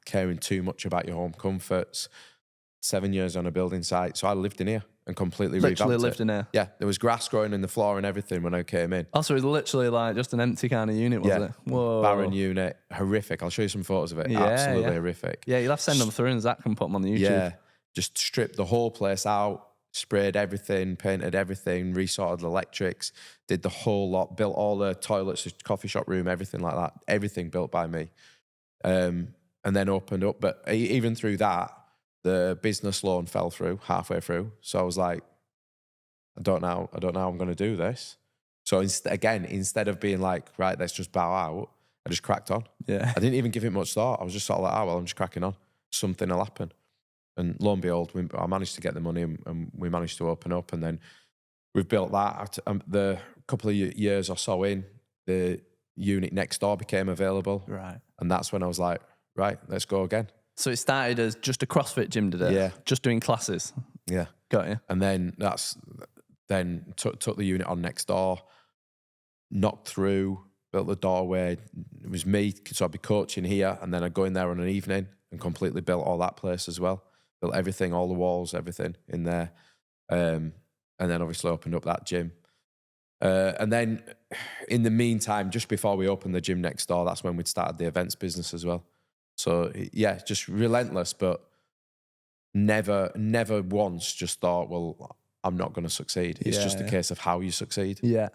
Speaker 1: caring too much about your home comforts, 7 years on a building site. So I lived in here.
Speaker 2: and completely
Speaker 1: Literally
Speaker 2: revamped
Speaker 1: lived
Speaker 2: it.
Speaker 1: in here.
Speaker 2: Yeah, there was grass growing in the floor and everything when I came in.
Speaker 1: Also, it was literally like just an empty kind of unit, was it? Whoa.
Speaker 2: Barren unit, horrific. I'll show you some photos of it. Absolutely horrific.
Speaker 1: Yeah, you'll have to send them through and Zach can put them on the YouTube.
Speaker 2: Yeah, just stripped the whole place out, sprayed everything, painted everything, resorted the electrics, did the whole lot, built all the toilets, the coffee shop room, everything like that. Everything built by me. And then opened up. But even through that, the business loan fell through halfway through. So I was like, I don't know how I'm going to do this. So instead of being like, right, let's just bow out, I just cracked on.
Speaker 1: Yeah.
Speaker 2: I didn't even give it much thought. I was just sort of like, oh, well, I'm just cracking on. Something will happen. And lo and behold, I managed to get the money and we managed to open up. And then we've built that. The couple of years or so in, the unit next door became available.
Speaker 1: Right. And
Speaker 2: that's when I was like, right, let's go again.
Speaker 1: So it started as just a CrossFit gym, did it?
Speaker 2: Yeah.
Speaker 1: Just doing classes?
Speaker 2: Yeah.
Speaker 1: Got you.
Speaker 2: And then took the unit on next door, knocked through, built the doorway. It was me, so I'd be coaching here and then I'd go in there on an evening and completely built all that place as well. Built everything, all the walls, everything in there. And then obviously opened up that gym. And then in the meantime, just before we opened the gym next door, that's when we'd started the events business as well. So yeah, just relentless, but never once just thought, well, I'm not going to succeed. It's just a case of how you succeed.
Speaker 1: Yeah.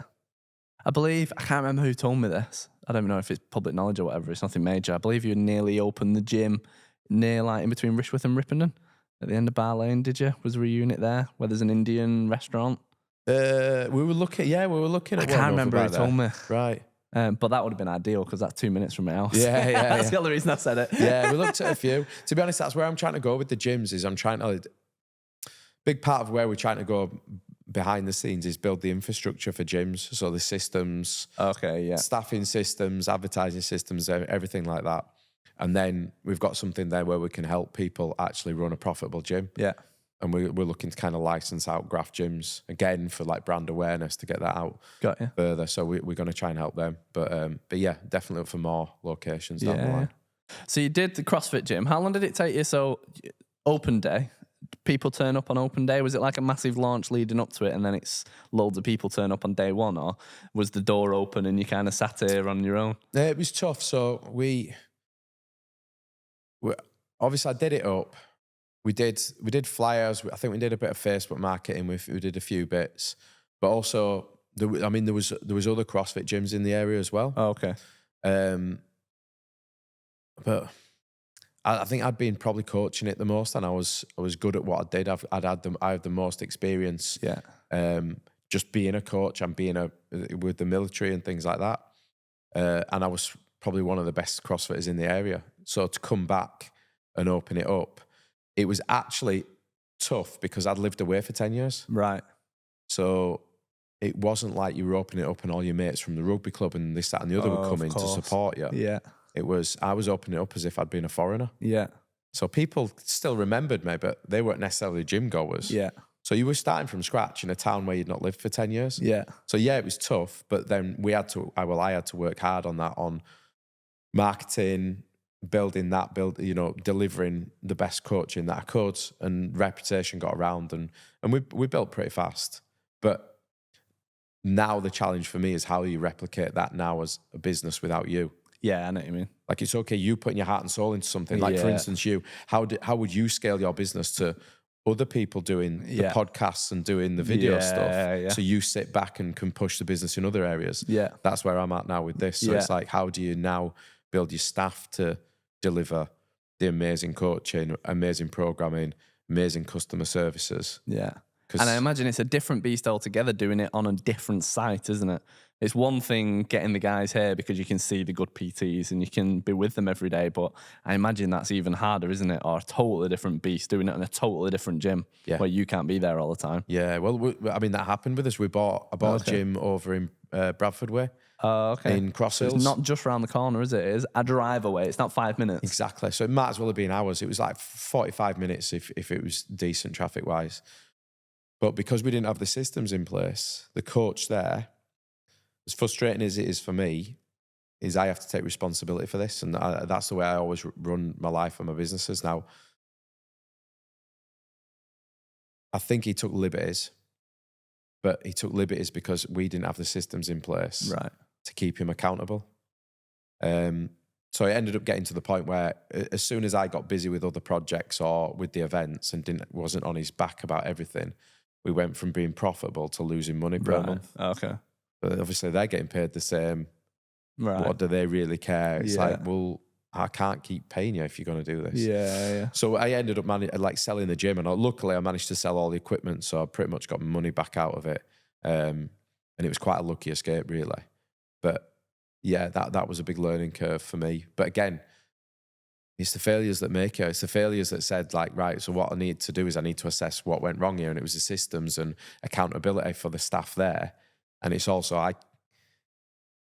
Speaker 1: I believe, I can't remember who told me this. I don't know if it's public knowledge or whatever. It's nothing major. I believe you nearly opened the gym near, like, in between Rishworth and Ripponden at the end of Bar Lane, did you? Was there a unit there where there's an Indian restaurant?
Speaker 2: We were looking at
Speaker 1: I can't remember who told me.
Speaker 2: Right.
Speaker 1: But that would have been ideal because that's 2 minutes from my house.
Speaker 2: Yeah.
Speaker 1: That's the other reason I said it.
Speaker 2: Yeah, we looked at a few. To be honest, that's where I'm trying to go with the gyms. Is I'm trying to, big part of where we're trying to go behind the scenes is build the infrastructure for gyms. So the systems, staffing systems, advertising systems, everything like that. And then we've got something there where we can help people actually run a profitable gym.
Speaker 1: Yeah.
Speaker 2: And we're looking to kind of license out Graft gyms again for like brand awareness to get that out further. So we're going to try and help them. But yeah, definitely up for more locations down the line.
Speaker 1: So you did the CrossFit gym. How long did it take you? So open day, people turn up on open day. Was it like a massive launch leading up to it and then it's loads of people turn up on day one? Or was the door open and you kind of sat here on your own?
Speaker 2: It was tough. So we obviously I did it up. We did flyers. I think we did a bit of Facebook marketing. We did a few bits, but also there was other CrossFit gyms in the area as well.
Speaker 1: Oh, okay.
Speaker 2: But I think I'd been probably coaching it the most, and I was good at what I did. I had the most experience.
Speaker 1: Yeah.
Speaker 2: Just being a coach and being with the military and things like that. And I was probably one of the best CrossFitters in the area. So to come back and open it up, it was actually tough because I'd lived away for 10 years.
Speaker 1: Right.
Speaker 2: So it wasn't like you were opening it up and all your mates from the rugby club and this, that and the other would come in to support you.
Speaker 1: Yeah.
Speaker 2: I was opening it up as if I'd been a foreigner.
Speaker 1: Yeah.
Speaker 2: So people still remembered me, but they weren't necessarily gym goers.
Speaker 1: Yeah.
Speaker 2: So you were starting from scratch in a town where you'd not lived for 10 years.
Speaker 1: Yeah.
Speaker 2: So yeah, it was tough, but then I had to work hard on that, on marketing, delivering the best coaching that I could, and reputation got around and we built pretty fast. But now the challenge for me is how you replicate that now as a business without you.
Speaker 1: Yeah, I know what you mean.
Speaker 2: Like it's okay, you putting your heart and soul into something. Like for instance, how would you scale your business to other people doing the podcasts and doing the video stuff? Yeah. So you sit back and can push the business in other areas. Yeah. That's where I'm at now with this. So it's like, how do you now build your staff to deliver the amazing coaching, amazing programming, amazing customer services?
Speaker 1: Yeah. And I imagine it's a different beast altogether doing it on a different site, isn't it? It's one thing getting the guys here because you can see the good PTs and you can be with them every day, but I imagine that's even harder, isn't it? Or a totally different beast doing it in a totally different gym where you can't be there all the time. Yeah,
Speaker 2: well, that happened with us. I bought a gym over in Bradford Way. In Crossfield.
Speaker 1: So it's not just around the corner, is it? It is a drive away. It's not 5 minutes.
Speaker 2: Exactly. So it might as well have been hours. It was like 45 minutes if it was decent traffic-wise. But because we didn't have the systems in place, the coach there, as frustrating as it is for me, is I have to take responsibility for this. And that's the way I always run my life and my businesses now. I think he took liberties, but he took liberties because we didn't have the systems in place to keep him accountable. So it ended up getting to the point where as soon as I got busy with other projects or with the events and wasn't on his back about everything, we went from being profitable to losing money per month.
Speaker 1: Okay.
Speaker 2: But obviously they're getting paid the same.
Speaker 1: Right.
Speaker 2: What do they really care? It's like, well, I can't keep paying you if you're going to do this.
Speaker 1: Yeah.
Speaker 2: So I ended up selling the gym, and luckily I managed to sell all the equipment, so I pretty much got my money back out of it. And it was quite a lucky escape, really. But yeah, that was a big learning curve for me. But again, it's the failures that make it. It's the failures that said, like, right, so what I need to do is I need to assess what went wrong here. And it was the systems and accountability for the staff there. And it's also, I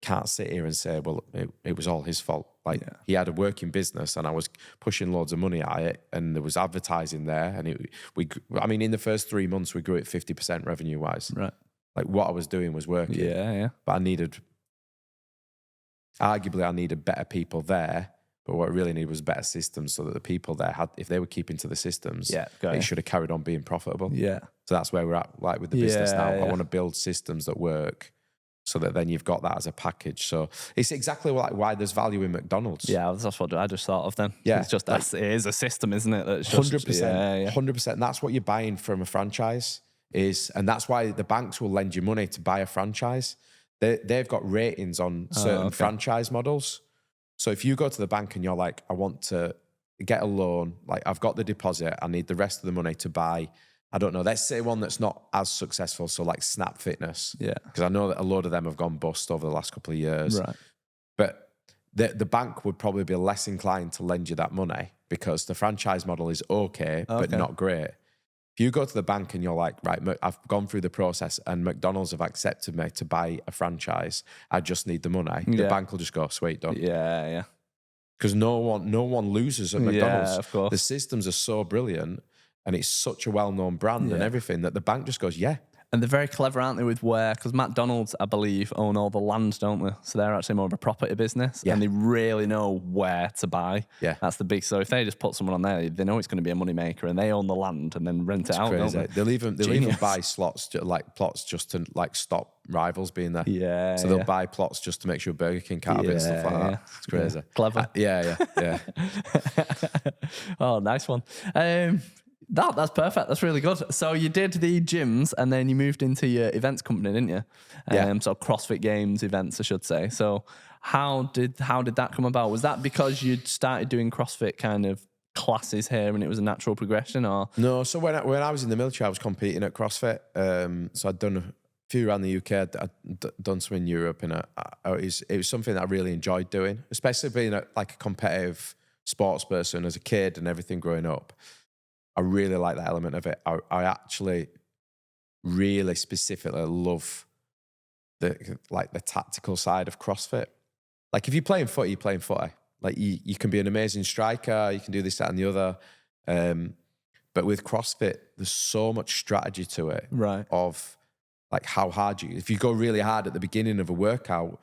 Speaker 2: can't sit here and say, well, it was all his fault. Like, he had a working business and I was pushing loads of money at it, and there was advertising there. And in the first 3 months, we grew at 50% revenue wise. Right. Like, what I was doing was working.
Speaker 1: Yeah.
Speaker 2: But arguably I needed better people there. But what I really needed was better systems, so that the people there if they were keeping to the systems, they should have carried on being profitable. Yeah. So that's where we're at, like with the business now. I want to build systems that work, so that then you've got that as a package. So it's exactly why there's value in McDonald's.
Speaker 1: Yeah, that's what I just thought of then.
Speaker 2: Yeah.
Speaker 1: It's just, it is a system, isn't it? That's
Speaker 2: 100%. 100%. And that's what you're buying from a franchise and that's why the banks will lend you money to buy a franchise. They've got ratings on certain franchise models. So if you go to the bank and you're like, I want to get a loan, like I've got the deposit, I need the rest of the money to buy, I don't know, let's say one that's not as successful, so like Snap Fitness. Yeah. Because I know that a load of them have gone bust over the last couple of years. Right. But the bank would probably be less inclined to lend you that money because the franchise model is okay, but not great. If you go to the bank and you're like, right, I've gone through the process and McDonald's have accepted me to buy a franchise, I just need the money. The bank will just go, sweet, done.
Speaker 1: Yeah.
Speaker 2: Because no one loses at McDonald's.
Speaker 1: Yeah, of course.
Speaker 2: The systems are so brilliant and it's such a well-known brand and everything that the bank just goes, yeah.
Speaker 1: And they're very clever, aren't they, with because McDonald's, I believe, own all the land, don't they? So they're actually more of a property business and they really know where to buy. Yeah. That's the big, so if they just put someone on there, they know it's going to be a money maker and they own the land and then rent it out,
Speaker 2: crazy.
Speaker 1: Don't they?
Speaker 2: They'll even buy plots just to like stop rivals being there. Yeah. So they'll buy plots just to make sure Burger King can't have it and stuff like that. It's crazy.
Speaker 1: Yeah. Clever.
Speaker 2: Yeah.
Speaker 1: Oh, nice one. That's perfect. That's really good. So you did the gyms and then you moved into your events company, didn't you? So CrossFit Games events, I should say. So how did that come about? Was that because you'd started doing CrossFit kind of classes here and it was a natural progression, or? No.
Speaker 2: So when I was in the military, I was competing at CrossFit. So I'd done a few around the UK. I'd done some in Europe, and it was something that I really enjoyed doing, especially being a competitive sports person as a kid and everything growing up. I really like that element of it. I actually really specifically love the tactical side of CrossFit. Like if you're playing footy, you're playing footy. Like you can be an amazing striker, you can do this, that, and the other. But with CrossFit, there's so much strategy to it. Right. Of like how hard if you go really hard at the beginning of a workout,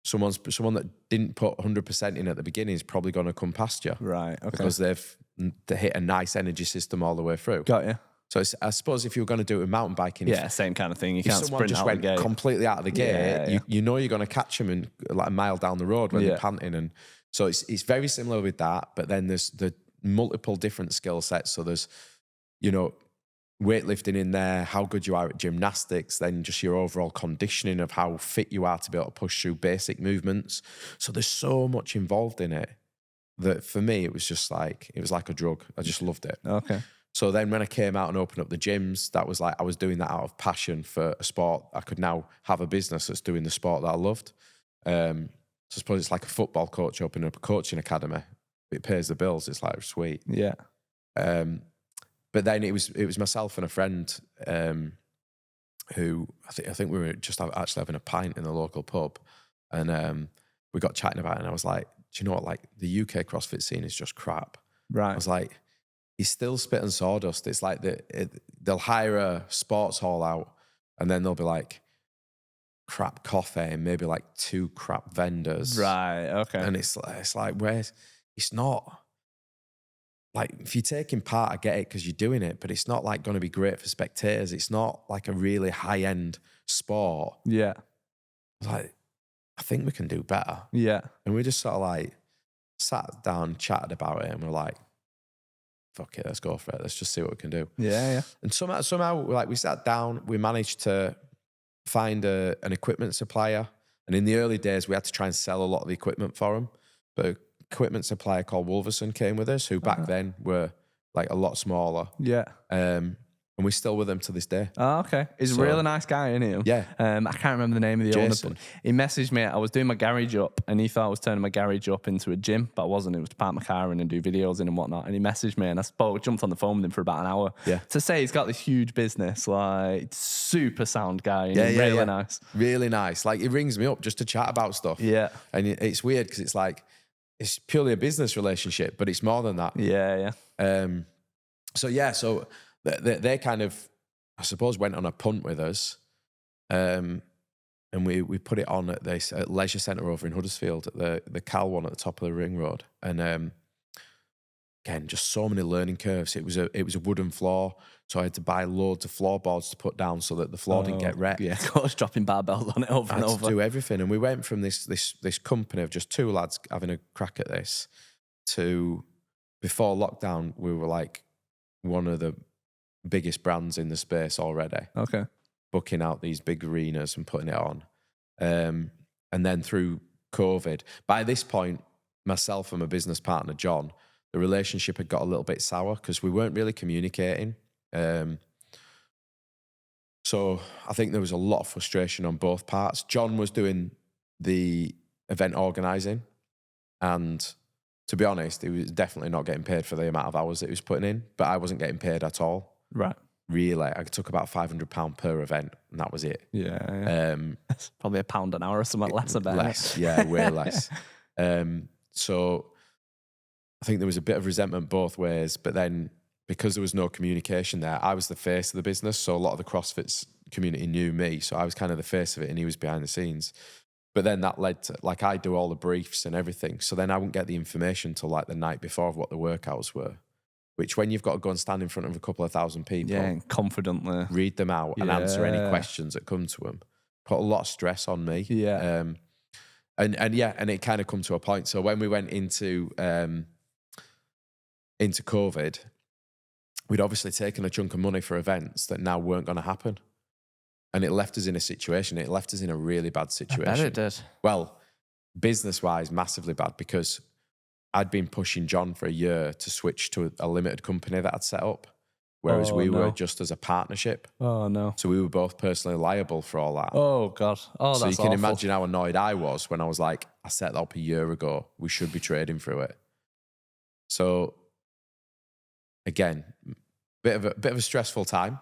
Speaker 2: someone that didn't put 100% in at the beginning is probably going to come past you. Right. Okay. Because they hit a nice energy system all the way through. Got you. So I suppose if you were going to do it with mountain biking,
Speaker 1: same kind of thing. You can't
Speaker 2: sprint
Speaker 1: just
Speaker 2: out the gate. Completely out of the gate. You know you're going to catch them in like a mile down the road when they're panting, and so it's very similar with that. But then there's the multiple different skill sets. So there's weightlifting in there, how good you are at gymnastics, then just your overall conditioning of how fit you are to be able to push through basic movements. So there's so much involved in it that for me, it was like a drug. I just loved it. Okay. So then when I came out and opened up the gyms, that was like, I was doing that out of passion for a sport. I could now have a business that's doing the sport that I loved. So I suppose it's like a football coach opening up a coaching academy. It pays the bills. It's like, sweet. Yeah. But then it was myself and a friend who I think we were just actually having a pint in the local pub, and we got chatting about it, and I was like, do you know what? Like the UK CrossFit scene is just crap. Right. I was like, he's still spitting sawdust. It's like they'll hire a sports hall out, and then they'll be like crap coffee and maybe like 2 crap vendors. Right. Okay. And it's like it's not. like if you're taking part, I get it because you're doing it, but it's not like going to be great for spectators. It's not like a really high end sport.
Speaker 1: Yeah.
Speaker 2: Like, I think we can do better.
Speaker 1: Yeah.
Speaker 2: And we just sort of like sat down, chatted about it, and we're like, fuck it, let's go for it. Let's just see what we can do.
Speaker 1: Yeah, yeah.
Speaker 2: And somehow like we sat down, we managed to find an equipment supplier. And in the early days, we had to try and sell a lot of the equipment for them. But an equipment supplier called Wolverson came with us, who back then were like a lot smaller.
Speaker 1: Yeah.
Speaker 2: And we're still with them to this day.
Speaker 1: Oh, okay. He's a really nice guy, isn't he?
Speaker 2: Yeah.
Speaker 1: I can't remember the name of the
Speaker 2: Jason.
Speaker 1: owner, but he messaged me. I was doing my garage up, and he thought I was turning my garage up into a gym, but I wasn't. It was to park my car in and do videos in and whatnot. And he messaged me, and I jumped on the phone with him for about an hour.
Speaker 2: Yeah.
Speaker 1: To say he's got this huge business, like super sound guy, and really nice.
Speaker 2: Really nice. Like, he rings me up just to chat about stuff.
Speaker 1: Yeah.
Speaker 2: And it's weird because it's like, it's purely a business relationship, but it's more than that.
Speaker 1: Yeah, yeah.
Speaker 2: So they kind of, I suppose, went on a punt with us, and we put it on at this leisure centre over in Huddersfield, at the Cal one at the top of the ring road, and again, just so many learning curves. It was a wooden floor, so I had to buy loads of floorboards to put down so that the floor didn't get wrecked.
Speaker 1: Yeah, of course, dropping barbells on it over and over.
Speaker 2: I had to do everything, and we went from this company of just two lads having a crack at this to, before lockdown, we were like one of the biggest brands in the space already.
Speaker 1: Okay.
Speaker 2: Booking out these big arenas and putting it on. And then through COVID, by this point, myself and my business partner, John, the relationship had got a little bit sour because we weren't really communicating. So I think there was a lot of frustration on both parts. John was doing the event organising, and to be honest, he was definitely not getting paid for the amount of hours that he was putting in, but I wasn't getting paid at all.
Speaker 1: Right.
Speaker 2: Really, I took about £500 per event, and that was it.
Speaker 1: Yeah. It's probably £1 an hour or something less about
Speaker 2: less, yeah, way less. So I think there was a bit of resentment both ways, but then because there was no communication there, I was the face of the business, so a lot of the CrossFit community knew me, so I was kind of the face of it, and he was behind the scenes. But then that led to, like, I do all the briefs and everything, so then I wouldn't get the information till like the night before of what the workouts were. Which, when you've got to go and stand in front of a couple of thousand people,
Speaker 1: and confidently
Speaker 2: read them out and answer any questions that come to them, put a lot of stress on me.
Speaker 1: Yeah.
Speaker 2: And it kind of come to a point. So when we went into COVID, we'd obviously taken a chunk of money for events that now weren't going to happen, and it left us in a situation. It left us in a really bad situation.
Speaker 1: I bet it did.
Speaker 2: Well, business-wise, massively bad, because I'd been pushing John for a year to switch to a limited company that I'd set up, whereas we were just as a partnership.
Speaker 1: Oh, no.
Speaker 2: So we were both personally liable for all that.
Speaker 1: Oh, God. Oh,
Speaker 2: so
Speaker 1: that's
Speaker 2: you can
Speaker 1: awful.
Speaker 2: imagine how annoyed I was when I was like, I set that up a year ago. We should be trading through it. So again, bit of a stressful time.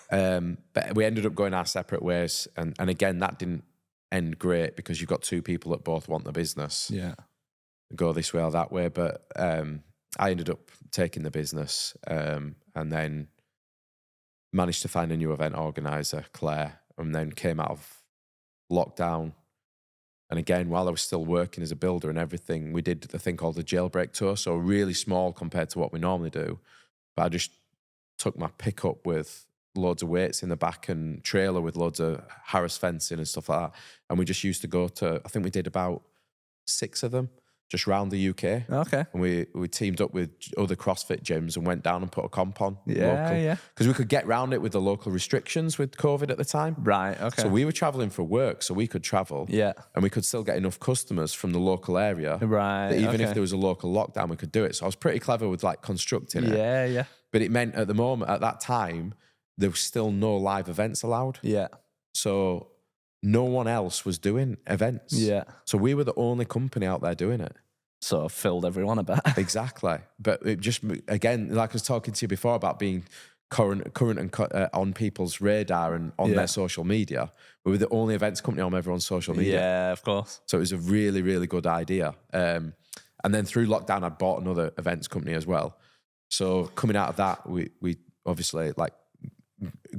Speaker 2: But we ended up going our separate ways. And again, that didn't end great because you've got two people that both want the business.
Speaker 1: Yeah.
Speaker 2: Go this way or that way, but I ended up taking the business and then managed to find a new event organizer, Claire, and then came out of lockdown. And again, while I was still working as a builder and everything, we did the thing called the jailbreak tour, so really small compared to what we normally do. But I just took my pickup with loads of weights in the back and trailer with loads of Harris fencing and stuff like that. And we just used to go to, I think we did about 6 of them, just round the UK.
Speaker 1: Okay.
Speaker 2: And we teamed up with other CrossFit gyms and went down and put a comp on.
Speaker 1: Yeah.
Speaker 2: Because we could get round it with the local restrictions with COVID at the time.
Speaker 1: Right, okay.
Speaker 2: So we were travelling for work, so we could travel.
Speaker 1: Yeah.
Speaker 2: And we could still get enough customers from the local area.
Speaker 1: Right,
Speaker 2: That even
Speaker 1: okay.
Speaker 2: if there was a local lockdown, we could do it. So I was pretty clever with like constructing it.
Speaker 1: Yeah.
Speaker 2: But it meant at that time, there was still no live events allowed.
Speaker 1: Yeah.
Speaker 2: So no one else was doing events.
Speaker 1: Yeah.
Speaker 2: So we were the only company out there doing it.
Speaker 1: Sort of filled everyone a bit.
Speaker 2: Exactly. But it just, again, like I was talking to you before about being current and on people's radar and on their social media, we were the only events company on everyone's social media.
Speaker 1: Yeah, of course.
Speaker 2: So it was a really, really good idea. And then through lockdown, I bought another events company as well. So coming out of that, we obviously like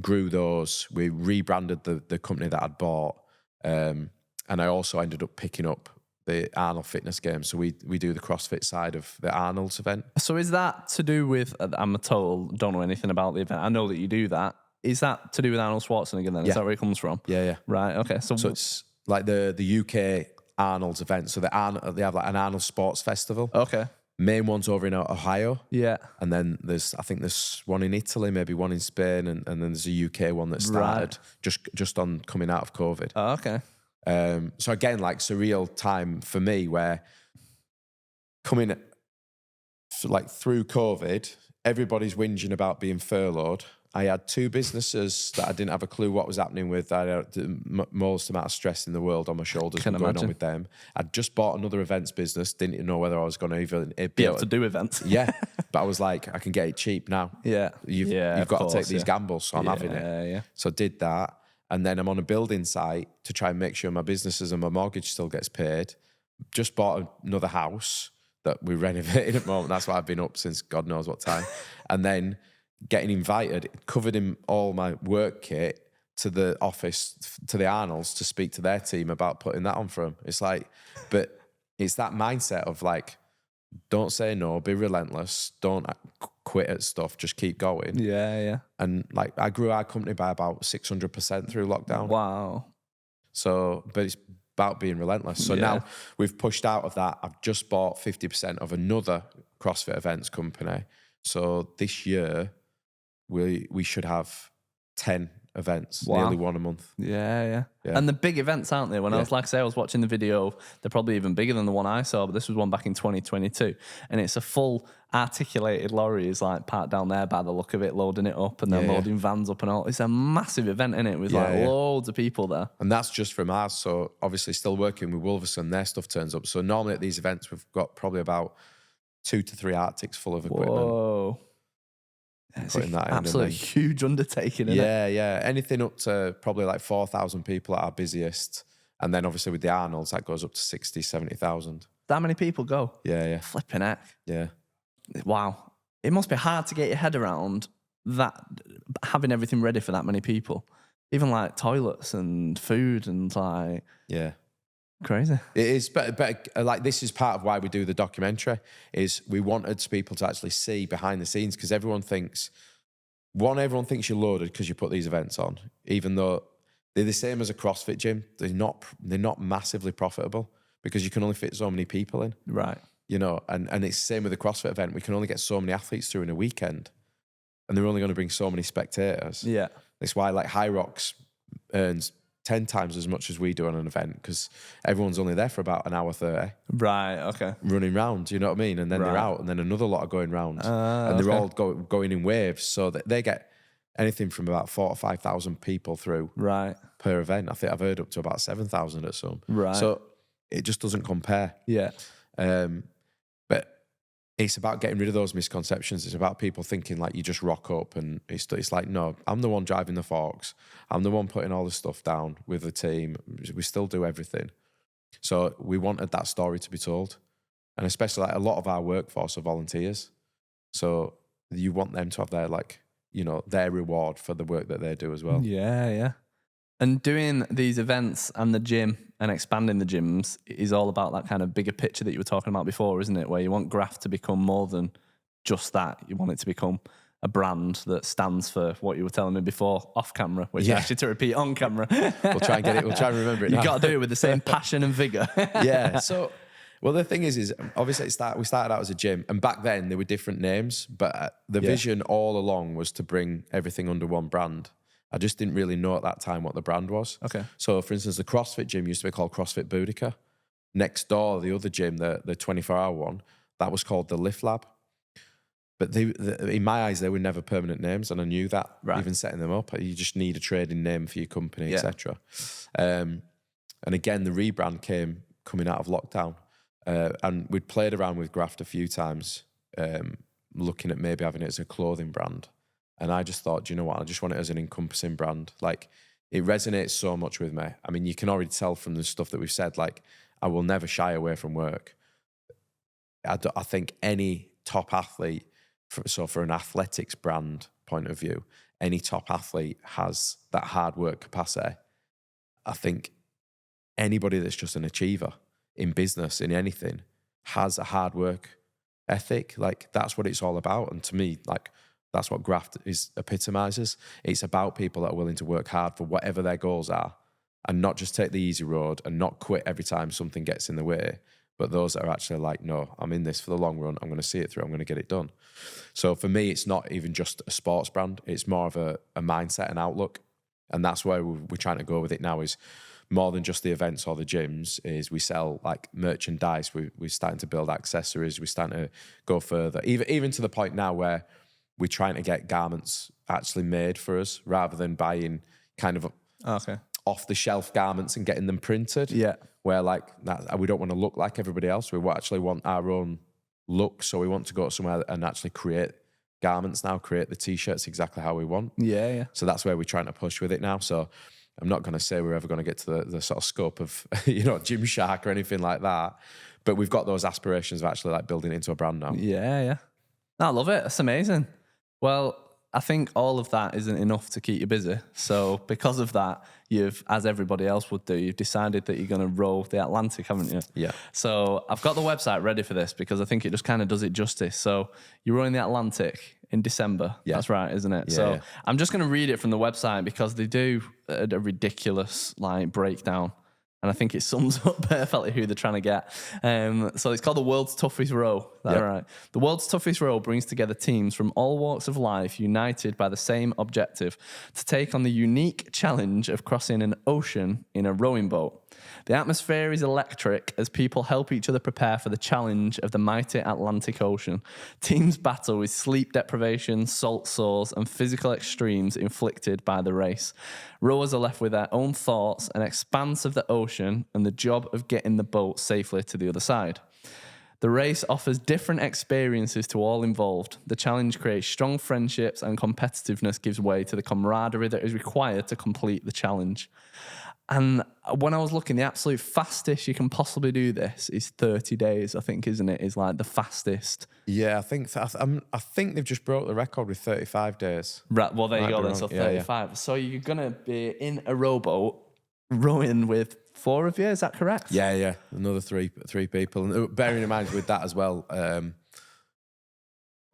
Speaker 2: grew those. We rebranded the company that I'd bought. And I also ended up picking up the Arnold Fitness Games. So we do the CrossFit side of the Arnold's event.
Speaker 1: So is that to do with, I'm a total, don't know anything about the event. I know that you do that. Is that to do with Arnold Schwarzenegger then? Is that where it comes from?
Speaker 2: Yeah.
Speaker 1: Right, okay. So
Speaker 2: it's like the UK Arnold's event. So they have like an Arnold Sports Festival.
Speaker 1: Okay.
Speaker 2: Main one's over in Ohio.
Speaker 1: Yeah.
Speaker 2: And then there's one in Italy, maybe one in Spain, and then there's a UK one that started just on coming out of COVID.
Speaker 1: Oh, okay.
Speaker 2: So again, like surreal time for me where coming like through COVID, everybody's whinging about being furloughed. I had 2 businesses that I didn't have a clue what was happening with. I had the most amount of stress in the world on my shoulders going on with them. I'd just bought another events business, didn't even know whether I was going to even
Speaker 1: be able to do events.
Speaker 2: Yeah, but I was like, I can get it cheap now.
Speaker 1: Yeah.
Speaker 2: You've got to take these gambles, so I'm having it.
Speaker 1: Yeah.
Speaker 2: So I did that. And then I'm on a building site to try and make sure my businesses and my mortgage still gets paid. Just bought another house that we're renovating at the moment. That's why I've been up since God knows what time. And then getting invited, covered in all my work kit, to the office, to the Arnolds, to speak to their team about putting that on for them. It's like, but it's that mindset of like, don't say no, be relentless, don't quit at stuff, just keep going.
Speaker 1: Yeah.
Speaker 2: And like, I grew our company by about 600% through lockdown.
Speaker 1: Wow.
Speaker 2: So, but it's about being relentless. So now we've pushed out of that. I've just bought 50% of another CrossFit events company. So this year, we should have 10 events, nearly one a month.
Speaker 1: Yeah. And the big events, aren't they? When I was watching the video, they're probably even bigger than the one I saw, but this was one back in 2022. And it's a full articulated lorry is like parked down there by the look of it, loading it up and then loading vans up and all. It's a massive event, isn't it? With loads of people there.
Speaker 2: And that's just from ours. So obviously still working with Wolverson, their stuff turns up. So normally at these events, we've got probably about 2 to 3 Arctics full of equipment.
Speaker 1: Whoa. It's an absolute huge undertaking, isn't it?
Speaker 2: Yeah. Anything up to probably like 4,000 people at our busiest. And then obviously with the Arnolds, that goes up to 60, 70,000.
Speaker 1: That many people go?
Speaker 2: Yeah.
Speaker 1: Flipping heck.
Speaker 2: Yeah.
Speaker 1: Wow. It must be hard to get your head around that, having everything ready for that many people. Even like toilets and food and like...
Speaker 2: Yeah.
Speaker 1: Crazy.
Speaker 2: It is, but like this is part of why we do the documentary, is we wanted people to actually see behind the scenes, because everyone thinks you're loaded because you put these events on, even though they're the same as a CrossFit gym. They're not massively profitable because you can only fit so many people in.
Speaker 1: Right.
Speaker 2: You know, and it's the same with the CrossFit event. We can only get so many athletes through in a weekend, and they're only going to bring so many spectators. Yeah. That's why like High Rocks earns 10 times as much as we do on an event, because everyone's only there for about an hour 30.
Speaker 1: Right, okay.
Speaker 2: Running round, you know what I mean? And then they're out, and then another lot are going round. And they're all going in waves, so that they get anything from about 4,000 to 5,000 people through per event. I think I've heard up to about 7,000 at some. Right. So it just doesn't compare. Yeah. But it's about getting rid of those misconceptions. It's about people thinking like you just rock up, and it's like, no, I'm the one driving the forks. I'm the one putting all the stuff down with the team. We still do everything. So we wanted that story to be told. And especially like a lot of our workforce are volunteers. So you want them to have their like, you know, their reward for the work that they do as well.
Speaker 1: Yeah. And doing these events and the gym and expanding the gyms is all about that kind of bigger picture that you were talking about before, isn't it? Where you want Graft to become more than just that. You want it to become a brand that stands for what you were telling me before off camera, which I asked you to repeat on camera.
Speaker 2: We'll try and get it. We'll try and remember it now.
Speaker 1: You've got to do it with the same passion and vigour.
Speaker 2: Yeah. So, well, the thing is obviously we started out as a gym, and back then there were different names, but the vision all along was to bring everything under one brand. I just didn't really know at that time what the brand was. Okay. So, for instance, the CrossFit gym used to be called CrossFit Boudica. Next door, the other gym, the 24-hour one, that was called the Lift Lab. But in my eyes, they were never permanent names, and I knew that. Right. Even setting them up, you just need a trading name for your company, etc. And again, the rebrand came coming out of lockdown, and we'd played around with Graft a few times, looking at maybe having it as a clothing brand. And I just thought, do you know what? I just want it as an encompassing brand. Like, it resonates so much with me. I mean, you can already tell from the stuff that we've said, like, I will never shy away from work. I think any top athlete, for an athletics brand point of view, any top athlete has that hard work capacity. I think anybody that's just an achiever in business, in anything, has a hard work ethic. Like that's what it's all about. And to me, like that's what Graft epitomizes. It's about people that are willing to work hard for whatever their goals are and not just take the easy road and not quit every time something gets in the way. But those that are actually like, no, I'm in this for the long run. I'm going to see it through. I'm going to get it done. So for me, it's not even just a sports brand. It's more of a mindset and outlook. And that's where we're trying to go with it now, is more than just the events or the gyms, is we sell like merchandise. We're starting to build accessories. We're starting to go further, even to the point now where we're trying to get garments actually made for us rather than buying kind of off the shelf garments and getting them printed.
Speaker 1: Yeah.
Speaker 2: Where like that, we don't want to look like everybody else. We actually want our own look. So we want to go somewhere and actually create garments now, create the t-shirts exactly how we want.
Speaker 1: Yeah, yeah.
Speaker 2: So that's where we're trying to push with it now. So I'm not going to say we're ever going to get to the sort of scope of, Gymshark or anything like that. But we've got those aspirations of actually like building it into a brand now.
Speaker 1: Yeah, yeah. I love it. That's amazing. Well, I think all of that isn't enough to keep you busy. So because of that, you've, as everybody else would do, you've decided that you're going to row the Atlantic, haven't you?
Speaker 2: Yeah.
Speaker 1: So I've got the website ready for this because I think it just kind of does it justice. So you're rowing the Atlantic in December. Yeah. That's right, isn't it?
Speaker 2: Yeah,
Speaker 1: so
Speaker 2: yeah.
Speaker 1: I'm just going to read it from the website because they do a ridiculous like breakdown. And I think it sums up perfectly who they're trying to get. So it's called the World's Toughest Row. Is that right? The World's Toughest Row brings together teams from all walks of life united by the same objective, to take on the unique challenge of crossing an ocean in a rowing boat. The atmosphere is electric as people help each other prepare for the challenge of the mighty Atlantic Ocean. Teams battle with sleep deprivation, salt sores, and physical extremes inflicted by the race. Rowers are left with their own thoughts, an expanse of the ocean, and the job of getting the boat safely to the other side. The race offers different experiences to all involved. The challenge creates strong friendships, and competitiveness gives way to the camaraderie that is required to complete the challenge. And when I was looking, the absolute fastest you can possibly do this is 30 days, I think, isn't it? Is like the fastest.
Speaker 2: Yeah, I think they've just broke the record with 35 days.
Speaker 1: Right, well, there you go then, so 35. Yeah. So you're going to be in a rowboat rowing with 4 of you, is that correct?
Speaker 2: Yeah. Another three people. And bearing in mind with that as well,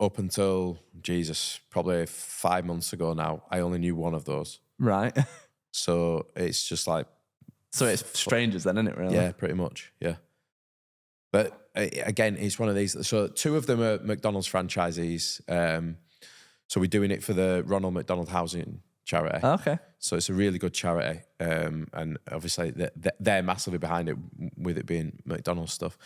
Speaker 2: up until, probably 5 months ago now, I only knew one of those.
Speaker 1: Right.
Speaker 2: So it's just like...
Speaker 1: So it's strangers then, isn't it, really?
Speaker 2: Yeah, pretty much, yeah. But again, it's one of these... So 2 of them are McDonald's franchisees. So we're doing it for the Ronald McDonald Housing Charity.
Speaker 1: Okay.
Speaker 2: So it's a really good charity. And obviously they're massively behind it, with it being McDonald's stuff.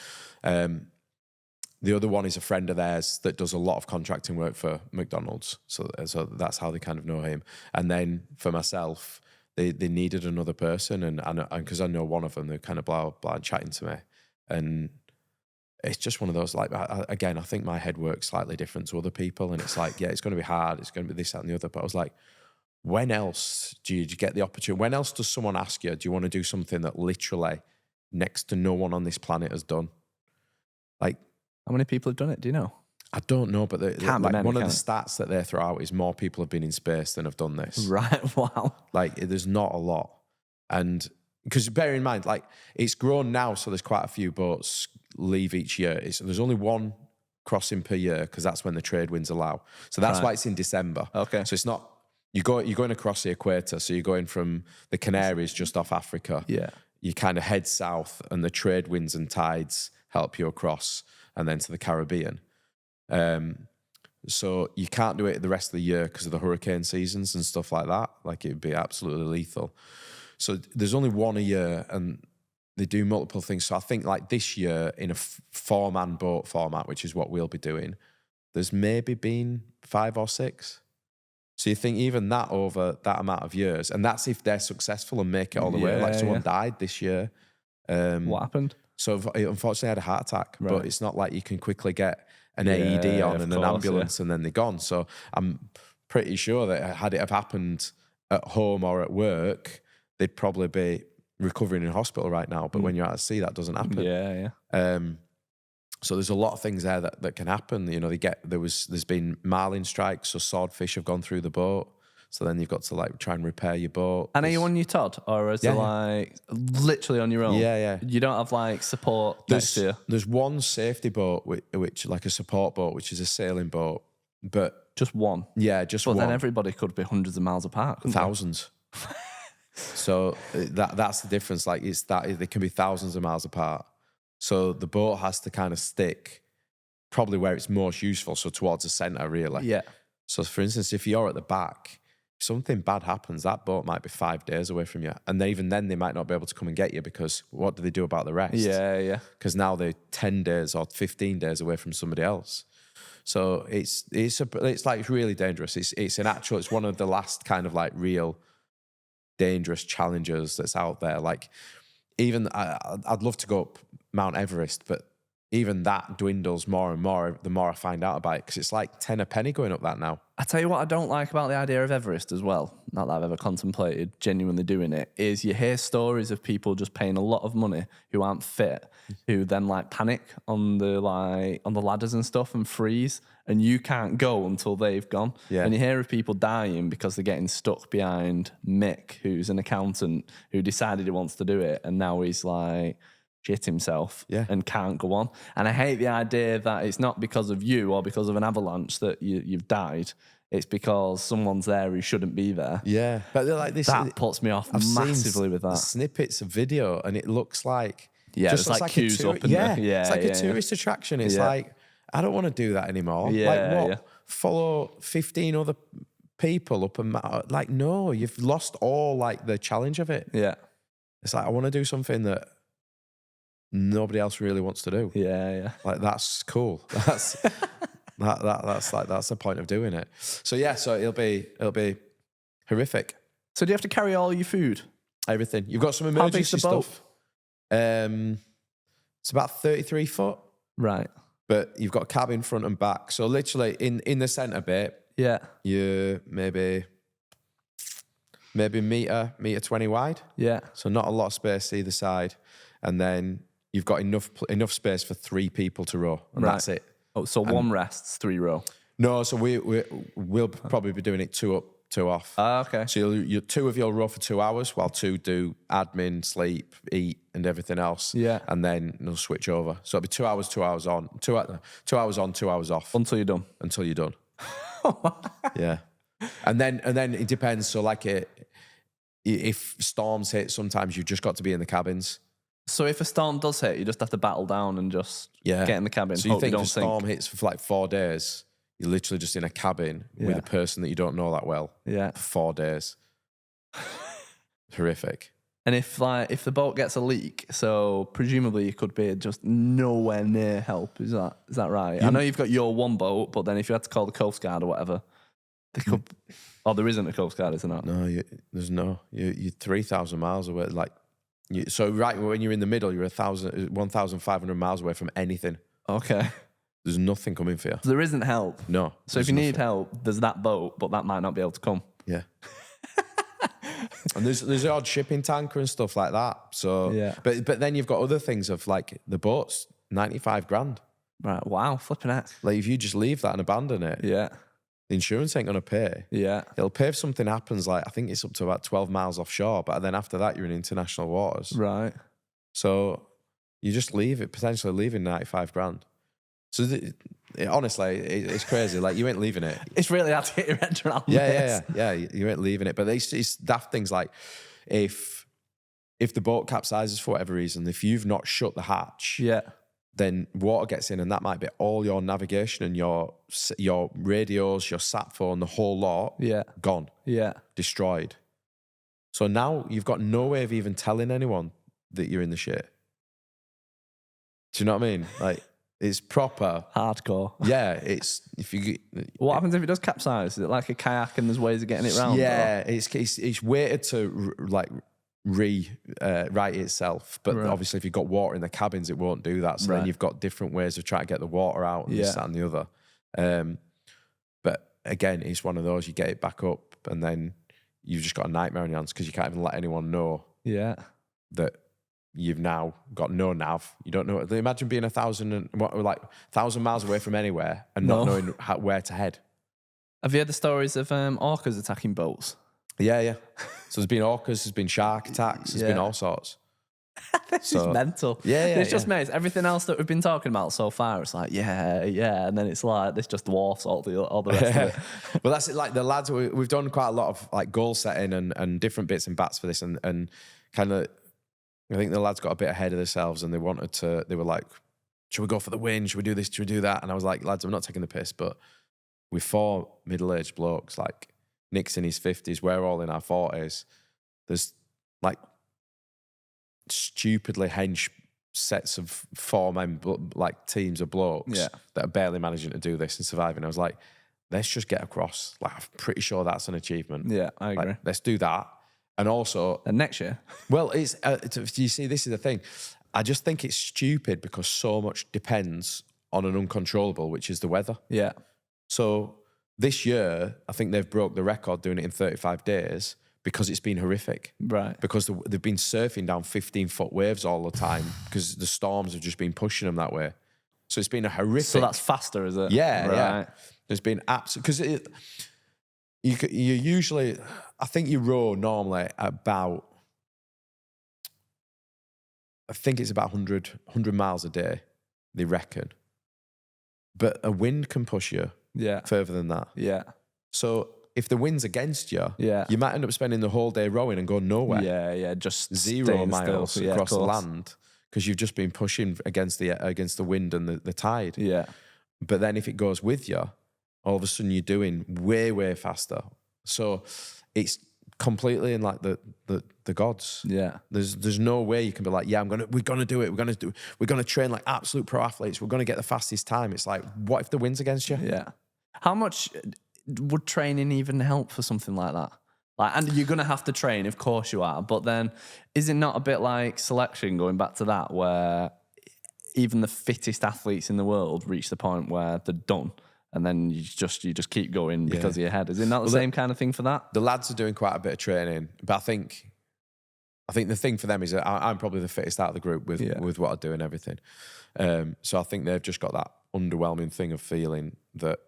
Speaker 2: The other one is a friend of theirs that does a lot of contracting work for McDonald's. So that's how they kind of know him. And then for myself... They needed another person, and because I know one of them, they're kind of blah chatting to me, and it's just one of those, like, I think my head works slightly different to other people, and it's like, yeah, it's going to be hard, it's going to be this, that, and the other, but I was like, when else do you get the opportunity? When else does someone ask you, do you want to do something that literally next to no one on this planet has done? Like,
Speaker 1: how many people have done it? Do you know?
Speaker 2: I don't know, but
Speaker 1: one of
Speaker 2: the stats that they throw out is more people have been in space than have done this.
Speaker 1: Right, wow.
Speaker 2: Like, there's not a lot. And because bear in mind, like, it's grown now, so there's quite a few boats leave each year. There's only one crossing per year because that's when the trade winds allow. So that's why it's in December.
Speaker 1: Okay.
Speaker 2: So it's not, you're going across the equator, so you're going from the Canaries just off Africa.
Speaker 1: Yeah.
Speaker 2: You kind of head south, and the trade winds and tides help you across, and then to the Caribbean. So you can't do it the rest of the year because of the hurricane seasons and stuff like that. Like, it'd be absolutely lethal. So there's only one a year, and they do multiple things. So I think like this year in a 4-man boat format, which is what we'll be doing, there's maybe been 5 or 6. So you think even that over that amount of years, and that's if they're successful and make it all the way. Like, someone died this year.
Speaker 1: What happened?
Speaker 2: So unfortunately I had a heart attack, but it's not like you can quickly get an AED on and an ambulance and then they're gone. So I'm pretty sure that had it have happened at home or at work, they'd probably be recovering in hospital right now. But when you're out at sea, that doesn't happen.
Speaker 1: Yeah.
Speaker 2: So there's a lot of things there that can happen. You know, there's been marlin strikes, so swordfish have gone through the boat. So then you've got to like try and repair your boat.
Speaker 1: And are you on your Todd, or is it like literally on your own?
Speaker 2: Yeah.
Speaker 1: You don't have like support next to you?
Speaker 2: There's one safety boat, which like a support boat, which is a sailing boat, but
Speaker 1: Just one?
Speaker 2: yeah, just
Speaker 1: But
Speaker 2: one.
Speaker 1: then everybody could be hundreds of miles apart, couldn't they?
Speaker 2: Thousands. So that's the difference. Like they can be thousands of miles apart. So the boat has to kind of stick probably where it's most useful, so towards the centre, really.
Speaker 1: Yeah.
Speaker 2: So for instance, if you're at the back, if something bad happens, that boat might be 5 days away from you. And even then they might not be able to come and get you, because what do they do about the rest?
Speaker 1: Yeah.
Speaker 2: Because now they're 10 days or 15 days away from somebody else. So it's like really dangerous. It's one of the last kind of like real dangerous challenges that's out there. Like even I'd love to go up Mount Everest, but even that dwindles more and more the more I find out about it, because it's like 10 a penny going up that now.
Speaker 1: I tell you what I don't like about the idea of Everest as well, not that I've ever contemplated genuinely doing it, is you hear stories of people just paying a lot of money who aren't fit, who then like panic on the ladders and stuff and freeze, and you can't go until they've gone.
Speaker 2: Yeah.
Speaker 1: And you hear of people dying because they're getting stuck behind Mick, who's an accountant who decided he wants to do it, and now he's like shit himself and can't go on. And I hate the idea that it's not because of you or because of an avalanche that you've died. It's because someone's there who shouldn't be there.
Speaker 2: Yeah, but they're like this.
Speaker 1: That puts me off massively with that.
Speaker 2: Snippets of video, and it looks like
Speaker 1: just like queues up.
Speaker 2: It's like a tourist attraction. It's like, I don't want to do that anymore. Follow 15 other people up and like, no, you've lost all like the challenge of it.
Speaker 1: Yeah,
Speaker 2: it's like I want to do something that nobody else really wants to do.
Speaker 1: Yeah.
Speaker 2: Like that's cool. That's that's the point of doing it. So it'll be horrific.
Speaker 1: So do you have to carry all your food?
Speaker 2: Everything. You've got some emergency stuff. It's about 33 foot.
Speaker 1: Right.
Speaker 2: But you've got cabin front and back. So literally in the centre bit, you're maybe meter 20 wide.
Speaker 1: Yeah.
Speaker 2: So not a lot of space either side. And then you've got enough space for 3 people to row, and that's it.
Speaker 1: Oh, so one rests, 3 row.
Speaker 2: No, so we'll probably be doing it 2 up, 2 off.
Speaker 1: Okay.
Speaker 2: So you 2 of you will row for 2 hours, while 2 do admin, sleep, eat, and everything else.
Speaker 1: Yeah.
Speaker 2: And then they'll switch over. So it'll be 2 hours, 2 hours on, 2 hours on, 2 hours off.
Speaker 1: Until you're done.
Speaker 2: Until you're done. Yeah. And then it depends. So like if storms hit, sometimes you've just got to be in the cabins.
Speaker 1: So if a storm does hit, you just have to battle down and just get in the cabin.
Speaker 2: So you think if a storm hits for like 4 days, you're literally just in a cabin with a person that you don't know that well.
Speaker 1: Yeah.
Speaker 2: For 4 days. Horrific.
Speaker 1: And if the boat gets a leak, so presumably you could be just nowhere near help. Is that right? I know you've got your one boat, but then if you had to call the Coast Guard or whatever, they could. Oh, there isn't a Coast Guard, is there not?
Speaker 2: No, there's no. You're 3,000 miles away. Like, so right when you're in the middle, you're 1,500 miles away from anything.
Speaker 1: Okay.
Speaker 2: There's nothing coming for you.
Speaker 1: So there isn't help.
Speaker 2: No.
Speaker 1: So if you need help, there's that boat, but that might not be able to come.
Speaker 2: Yeah. And there's the odd shipping tanker and stuff like that. So but then you've got other things of like the boat's 95 grand.
Speaker 1: Right. Wow. Flipping heck.
Speaker 2: Like if you just leave that and abandon it.
Speaker 1: Yeah.
Speaker 2: The insurance ain't gonna pay.
Speaker 1: Yeah.
Speaker 2: It'll pay if something happens. Like I think it's up to about 12 miles offshore, but then after that you're in international waters.
Speaker 1: Right.
Speaker 2: So you just potentially leaving 95 grand. So honestly, it's crazy. Like you ain't leaving it.
Speaker 1: It's really hard to get your head around.
Speaker 2: Yeah. You ain't leaving it. But it's daft things like if the boat capsizes for whatever reason, if you've not shut the hatch, then water gets in, and that might be all your navigation and your radios, your sat phone, the whole lot, gone, destroyed. So now you've got no way of even telling anyone that you're in the shit. Do you know what I mean? Like it's proper
Speaker 1: hardcore.
Speaker 2: Yeah, it's
Speaker 1: What happens if it does capsize? Is it like a kayak and there's ways of getting it round?
Speaker 2: Yeah, it's weighted to like right itself, but obviously if you've got water in the cabins, it won't do that. So then you've got different ways of trying to get the water out and this, that, and the other. But again, it's one of those, you get it back up and then you've just got a nightmare on your hands because you can't even let anyone know that you've now got no nav. You don't know. Imagine being 1,000 miles away from anywhere and not knowing where to head.
Speaker 1: Have you heard the stories of orcas attacking boats?
Speaker 2: Yeah. So there's been orcas, there's been shark attacks, there's been all sorts.
Speaker 1: This is mental.
Speaker 2: Yeah.
Speaker 1: It's just amazing. Everything else that we've been talking about so far, it's like, yeah. And then it's like, this just dwarfs all the rest of it.
Speaker 2: Well, that's it. Like the lads, we've done quite a lot of like goal setting and different bits and bats for this. And kind of, I think the lads got a bit ahead of themselves and they were like, should we go for the win? Should we do this? Should we do that? And I was like, lads, I'm not taking the piss, but with 4 middle-aged blokes, like Nick's in his 50s, we're all in our 40s. There's like stupidly hench sets of 4 men, like teams of blokes that are barely managing to do this and surviving. I was like, let's just get across. Like, I'm pretty sure that's an achievement.
Speaker 1: Yeah, I agree.
Speaker 2: Like, let's do that. And also...
Speaker 1: And next year?
Speaker 2: Well, it's you see, this is the thing. I just think it's stupid because so much depends on an uncontrollable, which is the weather. Yeah. So this year, I think they've broke the record doing it in 35 days because it's been horrific. Right. Because they've been surfing down 15-foot waves all the time because the storms have just been pushing them that way. So it's been a horrific... So
Speaker 1: that's faster, is it?
Speaker 2: Yeah, right. Yeah. There's been absolute... Because you usually... I think you row normally about... I think it's about 100 miles a day, they reckon. But a wind can push you further than that. Yeah. So if the wind's against you, you might end up spending the whole day rowing and go nowhere.
Speaker 1: Yeah. Just
Speaker 2: 0 miles across the land because you've just been pushing against the wind and the tide. Yeah. But then if it goes with you, all of a sudden you're doing way, way faster. So it's completely in like the gods. Yeah. There's no way you can be like, yeah, we're gonna do it. We're gonna train like absolute pro athletes. We're gonna get the fastest time. It's like, what if the wind's against you?
Speaker 1: Yeah. How much would training even help for something like that? Like, and you're gonna have to train, of course you are. But then, is it not a bit like selection, going back to that, where even the fittest athletes in the world reach the point where they're done? And then you just keep going because of your head. Is it not the same kind of thing for that?
Speaker 2: The lads are doing quite a bit of training, but I think the thing for them is that I'm probably the fittest out of the group with what I do and everything. So I think they've just got that underwhelming thing of feeling that